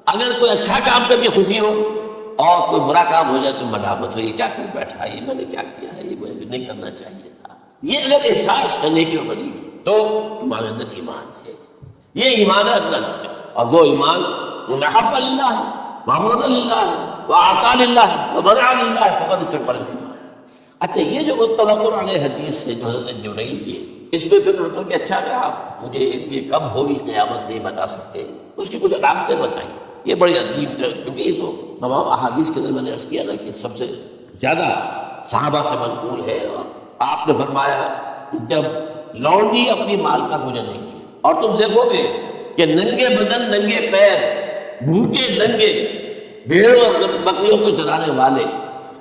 اگر کوئی اچھا کام کر کے خوشی ہو اور کوئی برا کام ہو جائے تو ملامت ہو، یہ کیا کر بیٹھا، یہ میں نے کیا کیا ہے، یہ مجھے نہیں کرنا چاہیے تھا۔ یہ اگر احساس ہے نیکی اور بدی تو تمہارے اندر ایمان ہے، یہ ایمان ہے اللہ کا۔ اور وہ ایمان محب للہ وابغض للہ واعطى للہ ومنع للہ فقد استکمل الایمان۔ اچھا یہ جو متفق علیہ حدیث ہے جو حضرت جبرائیل کی ہے، اس میں پھر انہوں نے کہ اچھا اگر آپ مجھے یہ کب ہوگی قیامت نہیں بتا سکتے، اس کی کچھ علامتیں بتائیے۔ یہ بڑی عجیب تھا، کیونکہ یہ تو تمام احادیث کے اندر میں نے عرض کیا نا کہ سب سے زیادہ صحابہ سے منقول ہے، اور آپ نے فرمایا کہ جب لونڈی اپنی مالکہ کو جنے گی اور تم دیکھو گے کہ ننگے بدن ننگے پیر بھوکے ننگے بھیڑ اور بکریوں کو چرانے والے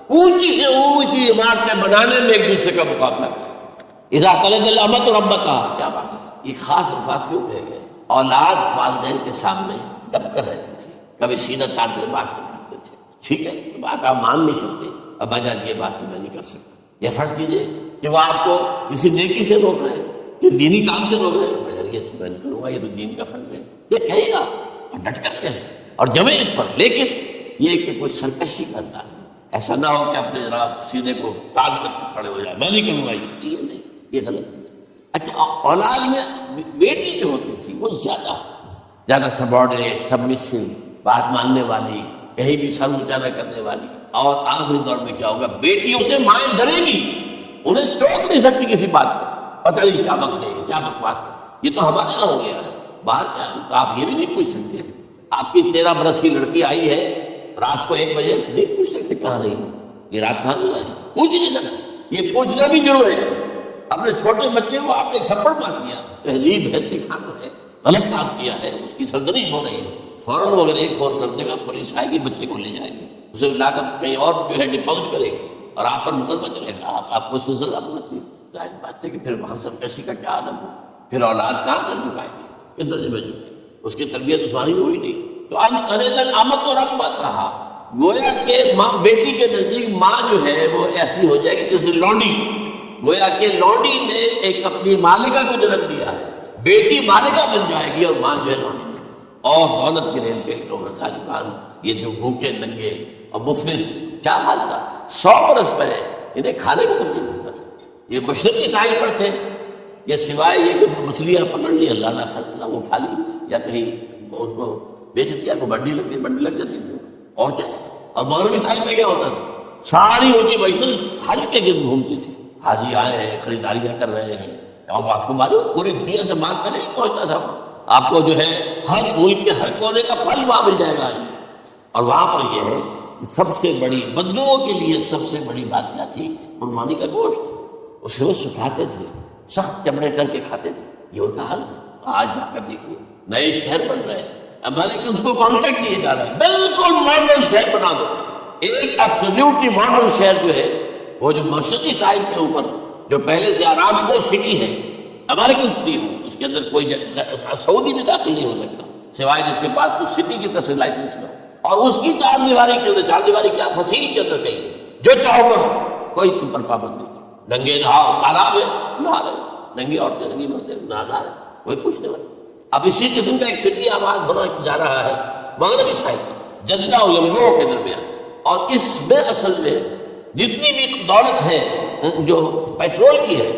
اونچی سے اونچی عمارتیں بنانے میں ایک دوسرے کا مقابلہ کریں، اذا قلد الامۃ ربکا، کیا بات ہے، یہ خاص الفاظ کیوں کہے گئے؟ اولاد والدین کے سامنے دب کر رہتی تھی، کبھی سینہ تان میں بات نہیں کرتے تھے، ٹھیک ہے بات آپ مان نہیں سکتے، ابا جان یہ بات میں نہیں کر سکتا۔ یہ فرض کیجیے کہ وہ آپ کو کسی نیکی سے روک رہے ہیں، کہ دینی کام سے روک رہے ہیں، یہ تو میں نہیں کروں گا، یہ تو دین کا فرض ہے، یہ کہے گا اور ڈٹ کر کہے اور جمے اس پر، لیکن یہ کہ کوئی سرکشی کا انداز نہیں، ایسا نہ ہو کہ اپنے جناب سینے کو تان کر کے کھڑے ہو جائے، میں نہیں کروں گا، یہ نہیں، یہ غلط۔ اچھا اولاد میں بیٹی جو ہوتی تھی وہ زیادہ سبارڈینیٹ، سبمسو، بات ماننے والی، کہیں بھی سر اونچا نہ کرنے والی، اور آخری دور میں کیا ہوگا، بیٹیوں سے مائیں ڈریں گی، انہیں ٹوک نہیں سکتی کسی بات کو، پتہ نہیں کیا بک دے گی، کیا بکواس کرے۔ یہ تو ہمارے یہاں ہو گیا ہے، باہر کیا تو آپ یہ بھی نہیں پوچھ سکتے، آپ کی 13 برس کی لڑکی آئی ہے رات کو 1 بجے، نہیں پوچھ سکتے کہاں رہی، یہ رات کہاں گزاری، پوچھ نہیں سکتے، یہ پوچھنا بھی ضرور ہے۔ اپنے چھوٹے بچے کو آپ نے تھپڑ مار دیا، تہذیب ہے، سکھانا ہے، غلط کام کیا ہے، اس کی سرزنش ہو رہی ہے، فوراً اگر ایک فون کر دے گا پولیس آئے گی، بچے کو لے جائے گی، اسے لا کر کہیں اور جو ہے ڈپازٹ کرے گی اور آپ پر مقدمہ چلے گا، آپ کو اس کو سزا ملتی ہے۔ ظاہر بات ہے کہ پھر وہاں سرکشی کا کیا عالم ہو، پھر اولاد کہاں سے جھکائے گی، کس درجے میں جھکے، اس کی تربیت عثمانی ہوئی نہیں۔ تو آمد اور رغبت رہا، گویا کہ ماں بیٹی کے نزدیک ماں جو ہے وہ ایسی ہو جائے گی جیسے لونڈی، گویا کہ لونڈی نے ایک اپنی مالکہ کو جنم دیا ہے، بیٹی مالکہ بن جائے گی اور ماں جو ہے رانی، اور دولت کے ریل پہ لوگ کا دکان، یہ جو بھوکے ننگے اور مفلس کیا حال تھا 100 برس پہلے، انہیں کھانے کو کچھ نہیں ملتا تھا. یہ مشرقی ساحل پر تھے، یہ سوائے یہ کہ مچھلیاں پکڑ لی اللہ نہ خزانہ وہ کھا لی، یا کہیں اس کو بیچ دیا، کو بنڈی لگ جاتی تھی، اور کیا تھا. اور مغربی ساحل میں کیا ہوتا تھا، ساری اونچی بحث حج کے گرد گھومتی تھی. حاجی آئے ہیں، خریداریاں کر رہے ہیں، اب آپ کو معلوم پوری دنیا سے مال پہلے ہی پہنچتا تھا. آپ کو جو ہے ہر ملک کے ہر کونے کا پھل وہاں مل جائے گا. اور وہاں پر یہ ہے کہ سب سے بڑی بدلوؤں کے لیے سب سے بڑی بات کیا تھی، قربانی کا گوشت. اسے وہ سکھاتے تھے، سخت چمڑے کر کے کھاتے تھے. یہ ان کا حل تھا. آج جا کر دیکھیے نئے شہر بن رہے ہیں، امریکن کو کانٹریکٹ دیے جا رہے ہیں، بالکل ماڈرن شہر بنا دو. ایک ایبسلیوٹلی ماڈرن شہر جو ہے وہ جو مشرقی ساحل کے اوپر جو پہلے سے آرامکو سٹی ہے، امریکن سٹی ہو، اس کے اندر کوئی سعودی بھی داخل نہیں ہو سکتا سوائے جس کے پاس اس سٹی کی طرف سے لائسنس نہ ہو. اور اس کی 4 دیواری کے اندر، 4 دیواری کیا فصیل کے اندر کہیں جو چاہو کرو، کوئی تم پر پابندی نہیں. ننگے نہاؤ، تالاب ہے نہا رہے، ننگی عورتیں ننگی مرتے نہا رہے، کوئی کچھ نہیں بنا. اب اسی قسم کا ایک سٹی آباد ہونا جا رہا ہے مغربی ساحل پر، جدہ اور یمنو کے درمیان. اور اس میں اصل میں جتنی بھی دولت ہے جو پیٹرول کی ہے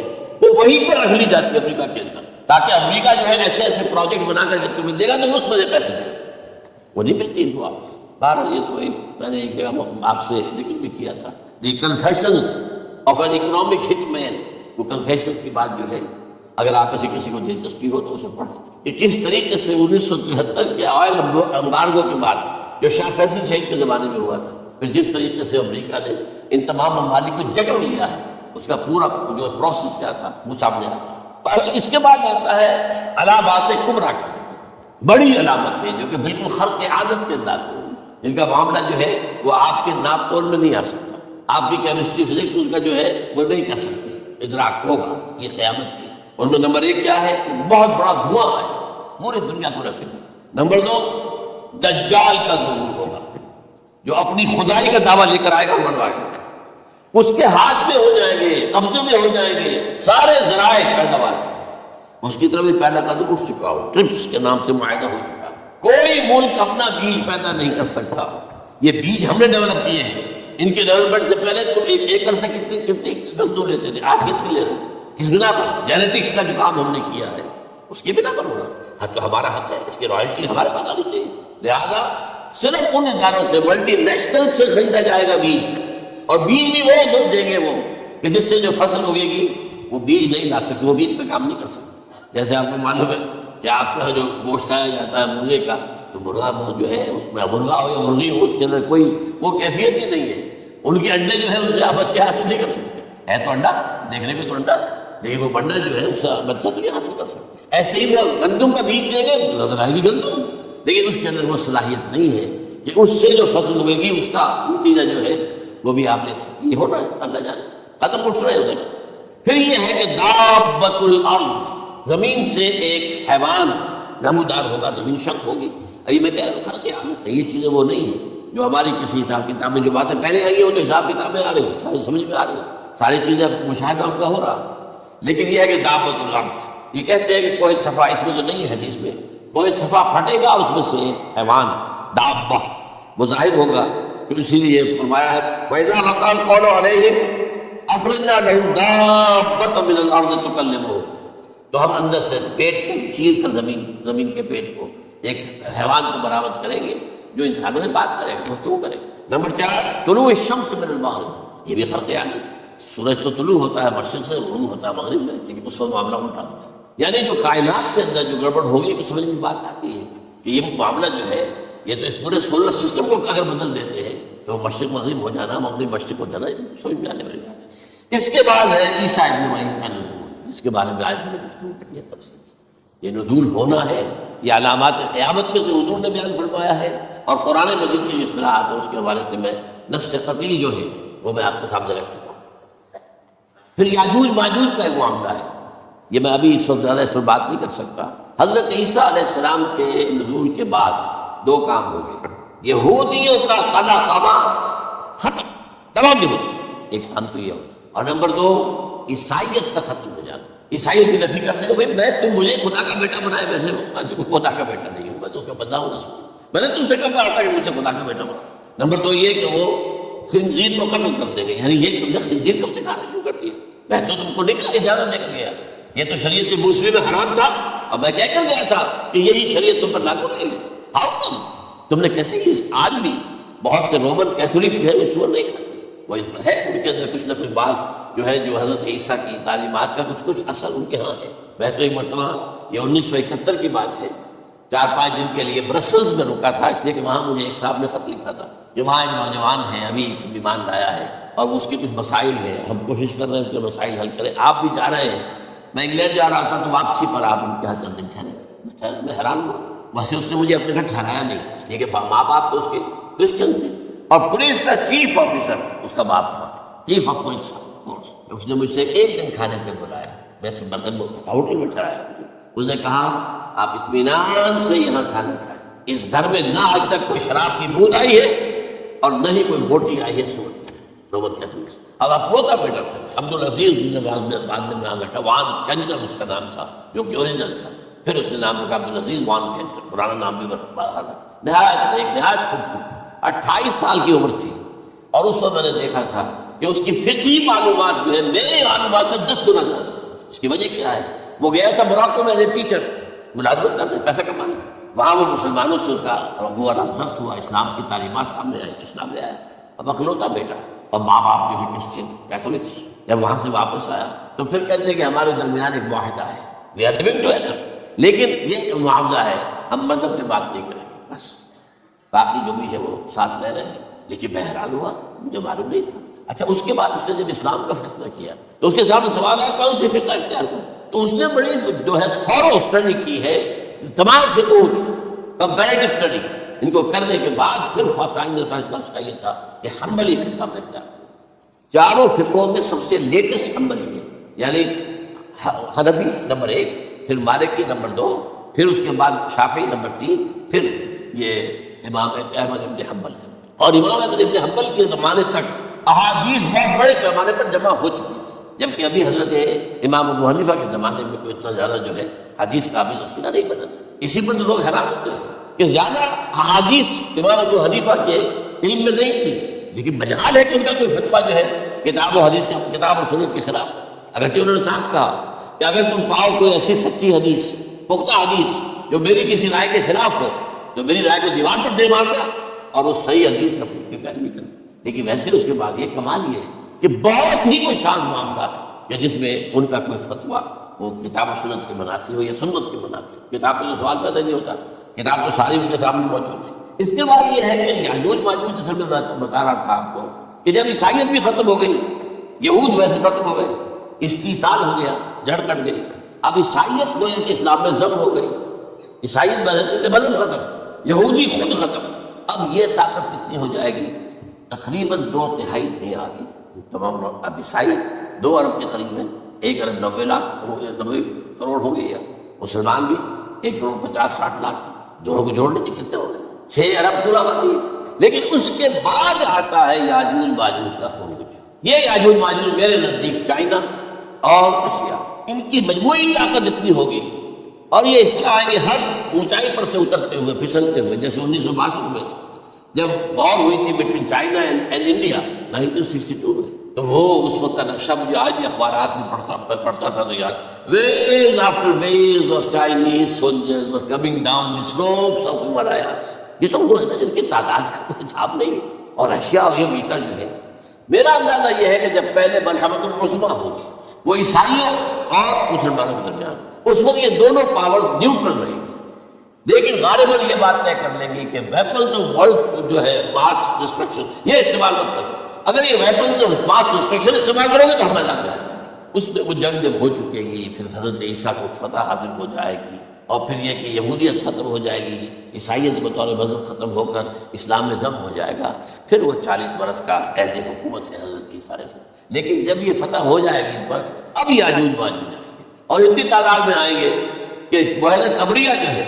وہ وہیں پر رکھ لی جاتی ہے امریکہ کے اندر، تاکہ امریکہ جو ہے ایسے ایسے پروجیکٹ بنا کر کے تمہیں دے گا تو اس میں پیسے دے گا، وہ نہیں ملتی ان کو واپس. بہرحال یہ تو میں نے ایک جگہ آپ سے ذکر بھی کیا تھا، دی کنفیشنز آف این اکنامک ہٹ مین. وہ کنفیشن کی بات جو ہے اگر آپ میں سے کسی کو دلچسپی ہو تو اسے پڑھیں کہ کس طریقے سے 1973 کے آئل امبارگو کے بعد جو شاہ فیصل شہید کے زمانے میں ہوا تھا، پھر جس طریقے سے امریکہ نے ان تمام ممالک کو جکڑ لیا ہے، اس کا پورا جو پروسیس کیا تھا وہ سامنے آتا ہے. اس کے بعد آتا ہے علامات کبریٰ کا، بڑی علامت ہے جو کہ بالکل خرق عادت کے انداز میں، جن کا معاملہ جو ہے وہ آپ کے ناپ تول میں نہیں آ سکتا، آپ کی کیمسٹری فزکس اس کا جو ہے وہ نہیں کر سکتی، ادراک ہوگا یہ قیامت کی. ان میں نمبر 1 کیا ہے، بہت بڑا دھواں ہے پوری دنیا کو رکھے. نمبر 2 دجال کا ظہور ہوگا جو اپنی خدائی کا دعویٰ لے کر آئے گا، منوائے گا، اس کے ہاتھ میں ہو جائیں گے، قبضے میں ہو جائیں گے سارے ذرائع پیداوار. اس کی طرف بھی پہلا قدم اٹھ چکا ہو، ٹرپس کے نام سے معاہدہ ہو چکا. کوئی ملک اپنا بیج پیدا نہیں کر سکتا، یہ بیج ہم نے ڈیولپ کیے ہیں. ان کے ڈیولپمنٹ سے پہلے تو 1 ایکڑ سے کتنی گندم لیتے تھے، آج کتنی لے رہے ہیں؟ کس بنا پر؟ جینیٹکس کا جو کام ہم نے کیا ہے اس کی بنا پر ہونا. حق تو ہمارا حق ہے، اس کی رائلٹی ہمارے پاس آنی چاہیے. لہٰذا صرف ان اداروں سے، ملٹی نیشنل سے خریدا جائے گا بیج، اور بیج بھی وہ دیں گے وہ کہ جس سے جو فصل ہوگے گی وہ بیج نہیں لا سکتے، وہ بیج کا کام نہیں کر سکتے. جیسے آپ کو معلوم ہے کہ آپ کے یہاں جو گوشت کھایا جاتا ہے مرغے کا، تو مرغا جو ہے اس میں مرغا ہو یا مرغی ہو، اس کے اندر کوئی وہ کیفیت ہی نہیں ہے. ان کے انڈے جو ہے ان سے آپ بچے حاصل نہیں کر سکتے. ہے تو انڈا، دیکھنے میں تو انڈا، لیکن وہ بنڈا جو ہے اس سے بچہ تو نہیں حاصل کر سکتے. ایسے ہی وہ گندم کا بیج دیں گے نظر آئے گی گندم، لیکن اس کے اندر وہ صلاحیت نہیں ہے کہ اس سے جو فصل ہوگے گی اس کا نتیجہ جو ہے وہ بھی آپ لے سکتے. یہ ہونا ہے اللہ جانے، قدم اٹھ رہے ہیں. پھر یہ ہے کہ دابۃ الارض، زمین سے ایک حیوان نمودار ہوگا، زمین شق ہوگی. ابھی میں کہہ رہا ہوں خرق عادت ہے، یہ چیزیں وہ نہیں ہیں جو ہماری کسی حساب کتاب میں جو باتیں پہلے آئی ہیں وہ جو حساب کتاب میں آ رہی ہیں، ساری سمجھ میں آ رہی ہیں، ساری چیزیں مشاہدہ ان کا ہو رہا. لیکن یہ ہے کہ دابۃ الارض، یہ کہتے ہیں کہ کوئی صفحہ اس میں تو نہیں ہے حدیث میں، کوئی صفحہ پھٹے گا اس میں سے حیوان دابہ وہ ظاہر ہوگا. تو اسی لیے فرمایا ہے وَإِذَا وَقَعَ الْقَوْلُ عَلَيْهِمْ أَخْرَجْنَا لَهُمْ دَابَّةً مِّنَ الْأَرْضِ تُكَلِّمُهُمْ، تو ہم اندر سے پیٹ کو چیر کر زمین کے پیٹ کو ایک حیوان کو برآمد کریں گے جو انسانوں سے بات کرے گا، گفتگو کرے گا. نمبر 4 طلوع الشمس من المغرب، یہ بھی خرق عادت. سورج تو طلوع ہوتا ہے مشرق سے، غروب ہوتا ہے مغرب میں، لیکن اس وقت معاملہ الٹا ہوتا ہے. یعنی جو کائنات کے اندر جو گڑبڑ ہوگی تو سمجھ میں بات آتی ہے کہ یہ معاملہ جو ہے یہ تو اس پورے سولر سسٹم کو اگر بدل دیتے ہیں تو مشرق مغرب ہو جانا، مغرب مشرق ہو جانا، سمجھ میں آنے والی بات ہے. اس کے بعد ہے عیسیٰ ابن مریم کا نزول، جس کے بارے میں آج ہم نے گفتگو کی ہے تفصیل سے. یہ نزول ہونا ہے، یہ علامات قیامت میں سے حضور نے بیان فرمایا ہے، اور قرآن مجید کی جو اصطلاحات ہے اس کے حوالے سے میں نص قطعی جو ہے وہ میں آپ کے سامنے رکھ چکا ہوں. پھر یاجوج ماجوج کا ایک معاملہ ہے، یہ میں ابھی اس وقت زیادہ اس پر بات نہیں کر سکتا. حضرت عیسیٰ علیہ السلام کے نزول کے بعد 2 کام ہو گئے. یہودیوں کا قلع قامہ ختم، تمام یہود ایک کام تو یہ ہو، اور نمبر 2 عیسائیت کا ختم ہو جانا. عیسائیوں کی نفی کرنے کو میں تم مجھے خدا کا بیٹا بنائے بیٹھے ہو، میں تم خدا کا بیٹا نہیں ہوں، میں تو اس کا بندہ ہوں رسول۔ میں نے تم سے کب کہا تھا کہ مجھے خدا کا بیٹا بنا؟ نمبر 2 یہ کہ وہ خنزیر کو قتل کر دیں گے، یعنی یہ تم نے خنزیر کب سے کھانا شروع کر دیا؟ میں تو تم کو نہیں کہا اجازت دے کر گیا تھا، یہ تو شریعت موسوی میں حرام تھا، اور میں کہہ کر گیا تھا کہ یہی شریعت تم پر لاگو رہے گی۔ آؤ تم نے کیسے یہ آج بھی بہت سے رومن کیتھولک جو ہے وہ سور نہیں کھاتے، وہ اس میں ہے ان کے اندر کچھ نہ کچھ بات جو ہے جو حضرت عیسیٰ کی تعلیمات کا کچھ اثر ان کے ہاں ہے۔ میں تو ایک مرتبہ یہ 1971 کی بات ہے، 4-5 دن کے لیے برسلز میں رکا تھا، اس لیے کہ وہاں مجھے ایک صاحب نے خط لکھا تھا کہ وہاں ایک نوجوان ہے ابھی اس ایمان لایا ہے اور اس کے کچھ مسائل ہیں، ہم کوشش کر رہے ہیں کہ مسائل حل کریں، آپ بھی جا رہے ہیں۔ میں انگلینڈ جا رہا تھا تو واپسی پر آپ ان کے یہاں چند دن ٹھہرے، میں حیران ہوا، ویسے اس نے مجھے اپنے گھر ٹھہرایا نہیں، اس لیے کہ ماں باپ تو اس کے کرسچن تھے اور پولیس کا چیف آفیسر اس کا باپ تھا، چیف آف پولیس۔ اس نے مجھ سے ایک دن کھانے پہ بلایا، میں سے مطلب ہوٹل میں ٹھہرایا، اس نے کہا آپ اطمینان سے یہاں کھانا کھائیں، اس گھر میں نہ آج تک کوئی شراب کی بوند آئی ہے اور نہ ہی کوئی بوٹی آئی ہے سور کی۔ رومن کیتھولک اب اکلوتا بیٹا تھا عبدالعزیز نے بعد میں نام رکھا، وان کینٹر اس کا نام تھا جو کہ اوریجنل تھا، پھر اس نے نام رکھا عبدالعزیز وان کینٹر، پرانا نام بھی باہر۔ نہایت خوبصورت 28 سال کی عمر تھی، اور اس وقت میں نے دیکھا تھا کہ اس کی فقہی معلومات جو ہے میری معلومات سے 10 گنا زیادہ۔ اس کی وجہ کیا ہے؟ وہ گیا تھا موراکو میں ایز ٹیچر، ملازمت کرنے، پیسہ کمانے، وہاں وہ مسلمانوں سے اس کا وہ رابطہ ہوا، اسلام کی تعلیمات سامنے آئی، اسلام لے آیا۔ اب اکلوتا بیٹا اور ماں باپ جو ہے کرسچن کیتھولکس، جب وہاں سے واپس آیا تو پھر کہتے ہیں کہ ہمارے درمیان ایک معاہدہ ہے، وی آر لیونگ ٹوگیدر، لیکن یہ معاہدہ ہے ہم مذہب پہ بات نہیں کریں گے، بس باقی جو بھی ہے وہ ساتھ رہ رہے ہیں۔ لیکن میں حیران ہوا، مجھے معلوم نہیں تھا۔ اچھا اس کے بعد اس نے جب اسلام کا فیصلہ کیا تو اس کے سامنے سوال ہے کون سی فقہ اختیار کروں، تو اس نے بڑی جو ہے تھورو اسٹڈی کی ہے تمام فقہوں کی، کمپیریٹو اسٹڈی، ان کو کرنے کے بعد پھر فائنل فیصلہ اس کا یہ تھا کہ حنبلی فقہ میں اختیار کروں۔ چاروں فقہوں میں سب سے لیٹسٹ حنبلی ہے، یعنی حنفی نمبر 1، پھر مالکی نمبر 2، پھر اس کے بعد شافعی نمبر 3، پھر یہ امام احمد ابن حنبل ہے۔ اور امام احمد ابن حنبل کے زمانے تک احادیث بہت بڑے پیمانے پر جمع ہو چکی تھی، جبکہ ابھی حضرت امام ابو حنیفہ کے زمانے میں کوئی اتنا زیادہ جو ہے حدیث قابل رسیدہ نہیں بنا تھا۔ اسی پر لوگ حیران ہوتے ہیں کہ زیادہ احادیث امام ابو حنیفہ کے علم میں نہیں تھی، لیکن مجال ہے کہ ان کا کوئی فتویٰ جو ہے کتاب و حدیث کے، کتاب و سنت کے خلاف، اگرچہ انہوں نے صاف کہا کہ اگر تم پاؤ کوئی ایسی سچی حدیث، پختہ حدیث جو میری کسی رائے کے خلاف ہو، جو میری رائے کو دیوار پر دے مارنا اور اس صحیح حدیث کا پیروی کرنا۔ لیکن ویسے اس کے بعد یہ کمال یہ ہے کہ بہت ہی کوئی شان معاملہ ہے کہ جس میں ان کا کوئی فتویٰ وہ کتاب و سنت کے منافی ہو یا سنت کے منافی ہو، کتاب پہ تو سوال پیدا نہیں ہوتا، کتاب تو ساری ان کے سامنے موجود تھی۔ اس کے بعد یہ ہے کہ یاجوج ماجوج جیسے میں بتا رہا تھا آپ کو کہ جب عیسائیت بھی ختم ہو گئی، یہود ویسے ختم ہو گئے، استیصال ہو گیا، جڑ کٹ گئی، اب عیسائیت جو ہے کہ اسلام میں ضم ہو گئی، عیسائیت بدل ختم، یہودی خود ختم، اب یہ طاقت کتنی ہو جائے گی؟ تقریباً 2/3 نہیں آ گئی تمام، اب عیسائی 2 ارب کے قریب ہیں، 1 ارب 90 لاکھ ہو گئے، 90 کروڑ ہو گئے، یا مسلمان بھی 1 کروڑ 50-60 لاکھ، دونوں کو جوڑنے کے کتنے ہو گئے؟ 6 ارب پورا آبادی۔ لیکن اس کے بعد آتا ہے یاجوج ماجوج کا خروج۔ یہ یاجوج ماجوج میرے نزدیک چائنا اور رشیا، ان کی مجموعی طاقت اتنی ہوگی اور یہ اس طرح آئیں گے ہر اونچائی پر سے اترتے ہوئے، پھسلتے ہوئے، جیسے 1962 میں جب وار ہوئی تھی بٹوین چائنا اینڈ انڈیا 1962 میں، تو وہ اس وقت کا نقشہ مجھے آج بھی اخبارات میں پڑھتا تھا تو یاد، waves after waves of Chinese soldiers were coming down the slopes of Himalayas۔ یہ تو وہ ہے نا جن کی تعداد کا کوئی حساب نہیں، اور رشیا اور یہ امریکہ جو ہے، میرا اندازہ یہ ہے کہ جب پہلے ملحمۃ العظمیٰ ہوگی وہ عیسائیوں اور مسلمانوں کے درمیان، اس وقت یہ دونوں پاورز نیوٹرل رہیں گی، لیکن غالباً یہ بات طے کر لیں گی کہ ویپنز آف ورلڈ جو ہے ماس ڈسٹرکشن یہ استعمال مت کرو، اگر یہ ویپنز آف ماس ڈسٹرکشن استعمال کرو گے تو ہمیں لگ جائے گا۔ اس میں وہ جنگ جب ہو چکے گی، پھر حضرت عیسیٰ کو فتح حاصل ہو جائے گی، اور پھر یہ کہ یہودیت ختم ہو جائے گی، عیسائیت بطور مذہب ختم ہو کر اسلام میں ضم ہو جائے گا، پھر وہ 40 برس کا عہد حکومت ہے حضرت عیسیٰ علیہ السلام۔ لیکن جب یہ فتح ہو جائے گی ان پر، اب یاجوج ماجوج آئیں گے اور اتنی تعداد میں آئیں گے کہ بحیرہ طبریہ جو ہے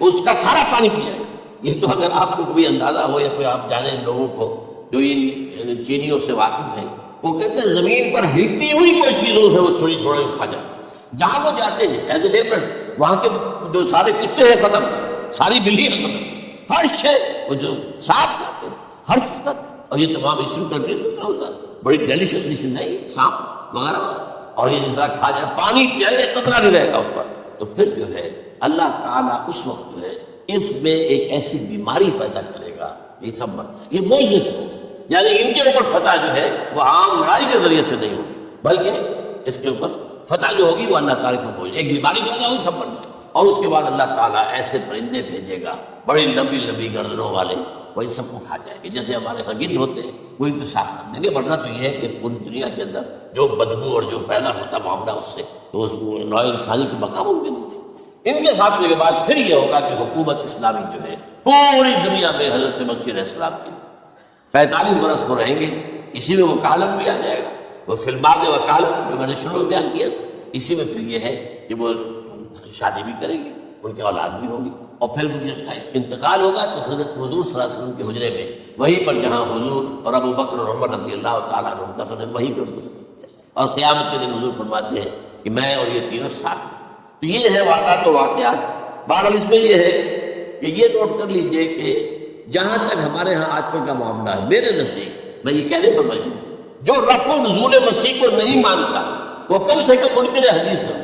اس کا سارا پانی پی جائے گا۔ یہ تو اگر آپ کو کوئی اندازہ ہو یا کوئی آپ جانیں لوگوں کو جو ان چینیوں سے واقف ہیں، وہ کہتے ہیں زمین پر ہلتی ہوئی کوئی چیزوں سے وہ تھوڑی تھوڑی کھا جائے، جہاں وہ جاتے ہیں ایز اے لیبرر، وہاں کے جو سارے کتے ہیں ختم، ساری بلیاں ختم، ہر شے وہ جو صاف کرتے ہیں، ہر چیز کرتے ہیں. اور یہ تمام ایشین کنٹریز میں کیا ہوتا ہے، بڑی ڈیلیشیس ڈشز ہے یہ سانپ وغیرہ، اور یہ جس طرح کھا جائے پانی پیا جائے قطرہ نہیں رہے گا اس پر. تو پھر جو ہے اللہ تعالیٰ اس وقت جو ہے اس میں ایک ایسی بیماری پیدا کرے گا، یہ سب یہ معجزہ ہے. یعنی ان کے اوپر فتح جو ہے وہ عام لڑائی کے ذریعے سے نہیں ہوگی، بلکہ اس کے اوپر فتح جو ہوگی وہ اللہ تعالیٰ سے ہوگی. ایک بیماری پیدا ہوگی سب پر، اور اس کے بعد اللہ تعالیٰ ایسے پرندے بھیجے گا بڑی لمبی لمبی گردنوں والے، وہ ان سب کو کھا جائیں گے. جیسے ہمارے یہاں گدھ ہوتے ہیں وہ ان کو صاف کر دیں گے. ورنہ تو یہ ہے کہ پوری دنیا کے اندر جو بدبو اور جو پیدا ہوتا معاملہ اس سے تو اس نوع انسانی کی بقا ممکن نہیں تھی. ان کے ساتھ کے بعد پھر یہ ہوگا کہ حکومت اسلامی جو ہے پوری دنیا میں حضرت مسیح علیہ السلام کی 45 برس کو رہیں گے. اسی میں وکالت بھی آ جائے گا، وہ فلمات وکالت جو میں نے شروع میں بیان کیا، اسی میں پھر یہ ہے کہ وہ شادی بھی کریں گے، ان کی اولاد بھی ہوگی، اور پھر جب انتقال ہوگا تو حضرت حضور صلی اللہ علیہ وسلم کے حجرے میں وہیں پر جہاں حضور اور ابو بکر اور عمر رضی اللہ تعالیٰ عنہ دفن ہیں وہیں پہ ان کو دفن کیا. اور قیامت کے دن حضور فرماتے ہیں کہ میں اور یہ تینوں ساتھ ہیں. تو یہ ہے واقعات و واقعات. بہرحال اس میں یہ ہے کہ یہ نوٹ کر لیجئے کہ جہاں تک ہمارے ہاں آج کل کا معاملہ ہے، میرے نزدیک میں یہ کہنے پر مجبور ہوں، جو رفع و نزول مسیح کو نہیں مانتا وہ کم سے کم منکر حدیث ہے.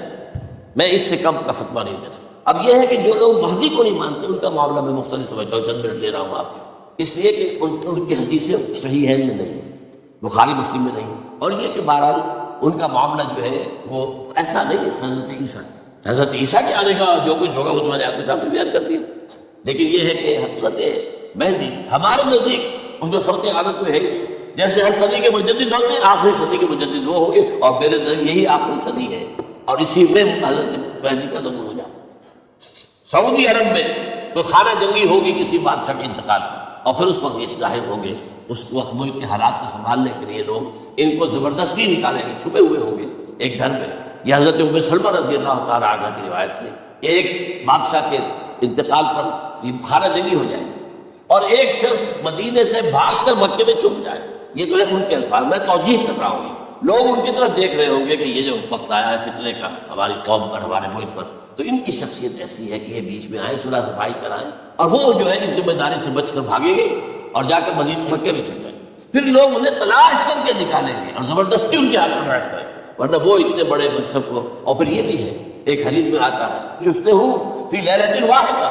میں اس سے کم کا فتویٰ نہیں دے سکتا. اب یہ ہے کہ جو لوگ مہدی کو نہیں مانتے ان کا معاملہ میں مختلف سمجھتا ہوں، چند منٹ لے رہا ہوں آپ کو، اس لیے کہ ان کی حدیثیں صحیح ہیں میں نہیں، بخاری مسلم میں نہیں. اور یہ کہ بہرحال ان کا معاملہ جو ہے وہ ایسا نہیں ہے. حضرت عیسیٰ کے آنے کا جو کچھ ہوگا وہ تو میں نے آپ کے سامنے بیان کر دیا. لیکن یہ ہے کہ حضرت مہدی ہمارے نزدیک اس میں خرق عادت میں ہے. جیسے ہر صدی کے مجدد ہوتے ہیں، آخری صدی کے مجدد وہ ہوں گے، اور میرے نزدیک یہی آخری صدی ہے، اور اسی میں حضرت مہدی کا ظہور ہو جائے. سعودی عرب میں تو خانہ جنگی ہوگی کسی بادشاہ کے انتقال میں، اور پھر اس وقت یہ ظاہر ہوں گے، اس وقت ملک کے حالات کو سنبھالنے کے لیے لوگ ان کو زبردستی نکالیں گے، چھپے ہوئے ہوں گے ایک گھر میں. یہ حضرت ام سلمہ رضی اللہ تعالیٰ عنہ کی روایت سے ایک بادشاہ کے انتقال پر یہ خانہ جنگی ہو جائے گی، اور ایک شخص مدینے سے بھاگ کر مکے میں چھپ جائے. یہ جو ہے ان کے الفاظ، میں توجیہ کر رہا ہوں. لوگ ان کی طرف دیکھ رہے ہوں گے کہ یہ جو وقت آیا ہے فتنے کا ہماری قوم پر، ہمارے ملک پر، تو ان کی شخصیت ایسی ہے کہ یہ بیچ میں آئیں، صلح صفائی کرائیں، اور وہ جو ہے اس ذمہ داری سے بچ کر بھاگیں گے اور جا کر مدینے مکے میں چھپ جائیں. پھر لوگ انہیں تلاش کر کے نکالیں گے اور زبردستی ان کے ہاتھ میں بیٹھ کریں، ورنہ وہ اتنے بڑے منصب کو. اور پھر یہ بھی ہے ایک حدیث میں آتا ہے یفتحوا فی لیلۃ واحدہ،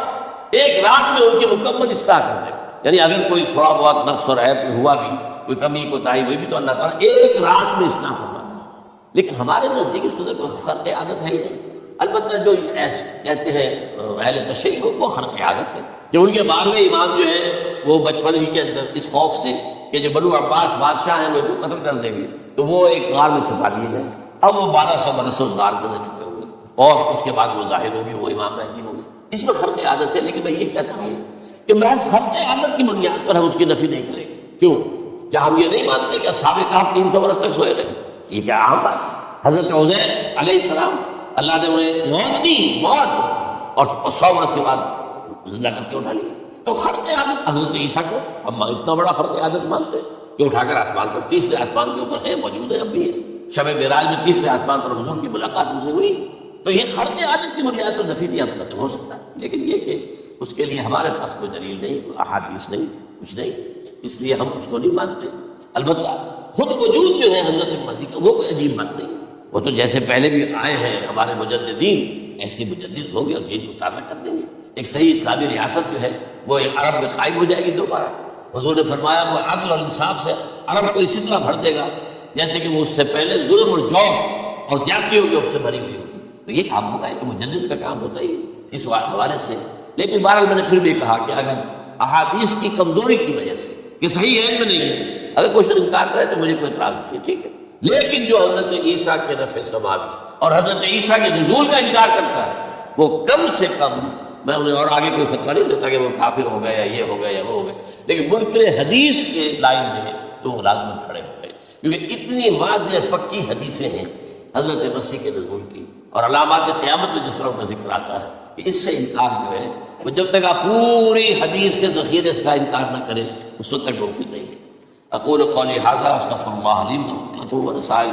ایک رات میں ان کی مکمل اصلاح کر دے. یعنی اگر کوئی تھوڑا بہت نقص اور عیب ہوا بھی، کوئی کمی کوتاہی ہوئی بھی، تو اللہ تعالیٰ ایک رات میں اصلاح فرما دے. لیکن ہمارے نزدیک اس قدر کو خرق عادت ہے ہی نہیں. البتہ جو کہتے ہیں اہل تشیع وہ خرق عادت ہے کہ ان کے 12ویں امام جو ہے وہ بچپن ہی کے اندر اس خوف سے کہ جو بنو عباس بادشاہ ہیں وہ ان کو قتل کر دیں گے، تو وہ ایک غار میں چھپا لیے گئے. اب وہ 1200 برس اس غار کے اندر چھپے ہوئے، اور اس کے بعد وہ ظاہر ہوگی، وہ امام مہدی ہوگی. اس میں خرق عادت ہے. لیکن میں یہ کہتا ہوں کہ محض خرق عادت کی بنیاد پر ہم اس کی نفی نہیں کریں گے. کیوں؟ کیا ہم یہ نہیں مانتے کہ اصحاب کہف 300 برس تک سوئے رہے؟ یہ کیا عام بات ہے؟ حضرت عزیر علیہ السلام اللہ نے انہیں موت دی، موت، اور 100 برس کے بعد زندہ کر کے اٹھا لیا. تو خرق عادت حضرت عیسیٰ کو ہم اتنا بڑا خرق عادت مانتے کہ اٹھا کر آسمان پر، تیسرے آسمان کے اوپر ہے، موجود ہے، اب بھی ہے. شب معراج میں تیسرے آسمان پر حضور کی ملاقات ان سے ہوئی. تو یہ خرق عادت کی بنیاد پر نفی نہیں ختم ہو سکتا. لیکن یہ کہ اس کے لیے ہمارے پاس کوئی دلیل نہیں، کوئی احادیث نہیں، کچھ نہیں، اس لیے ہم اس کو نہیں مانتے. البتہ خود وجود جو ہے حضرت مہدی کا وہ کوئی عجیب بات نہیں. وہ تو جیسے پہلے بھی آئے ہیں ہمارے مجددین، ایسے مجدد ہوں گے اور دین کو تازہ کر دیں گے. ایک صحیح اسلامی ریاست جو ہے وہ عرب میں قائم ہو جائے گی دوبارہ. حضور نے فرمایا وہ عدل اور انصاف سے عرب کو اسی طرح بھر دے گا جیسے کہ وہ اس سے پہلے ظلم اور جور اور زیادتیوں کے اس سے بھری ہوئی ہوگی. تو یہ کام ہوگا، کہ مجدد کا کام ہوتا ہی اس حوالے سے. لیکن بہرحال میں نے پھر بھی کہا کہ اگر احادیث کی کمزوری کی وجہ سے کہ صحیح علم نہیں ہے، اگر کوئی شخص انکار کرے تو مجھے کوئی اعتراض نہیں، ٹھیک ہے. لیکن جو حضرت عیسیٰ کے نفع سماوی اور حضرت عیسیٰ کے نزول کا انکار کرتا ہے وہ کم سے کم، میں انہیں اور آگے کوئی فتویٰ نہیں دیتا کہ وہ کافر ہو گئے یا یہ ہو گئے یا وہ ہو گئے، لیکن منکر حدیث کے لائن میں تو وہ لازماً کھڑے ہو گئے، کیونکہ اتنی واضح پکی حدیثیں ہیں حضرت مسیح کے نزول کی، اور علامات قیامت میں جس طرح کا ذکر آتا ہے کہ اس سے انکار جو ہے وہ جب تک آپ پوری حدیث کے ذخیرے کا انکار نہ کریں اس وقت تک ممکن نہیں ہے. اقول قولی ھذا استغفر اللہ لی ولکم ولسائر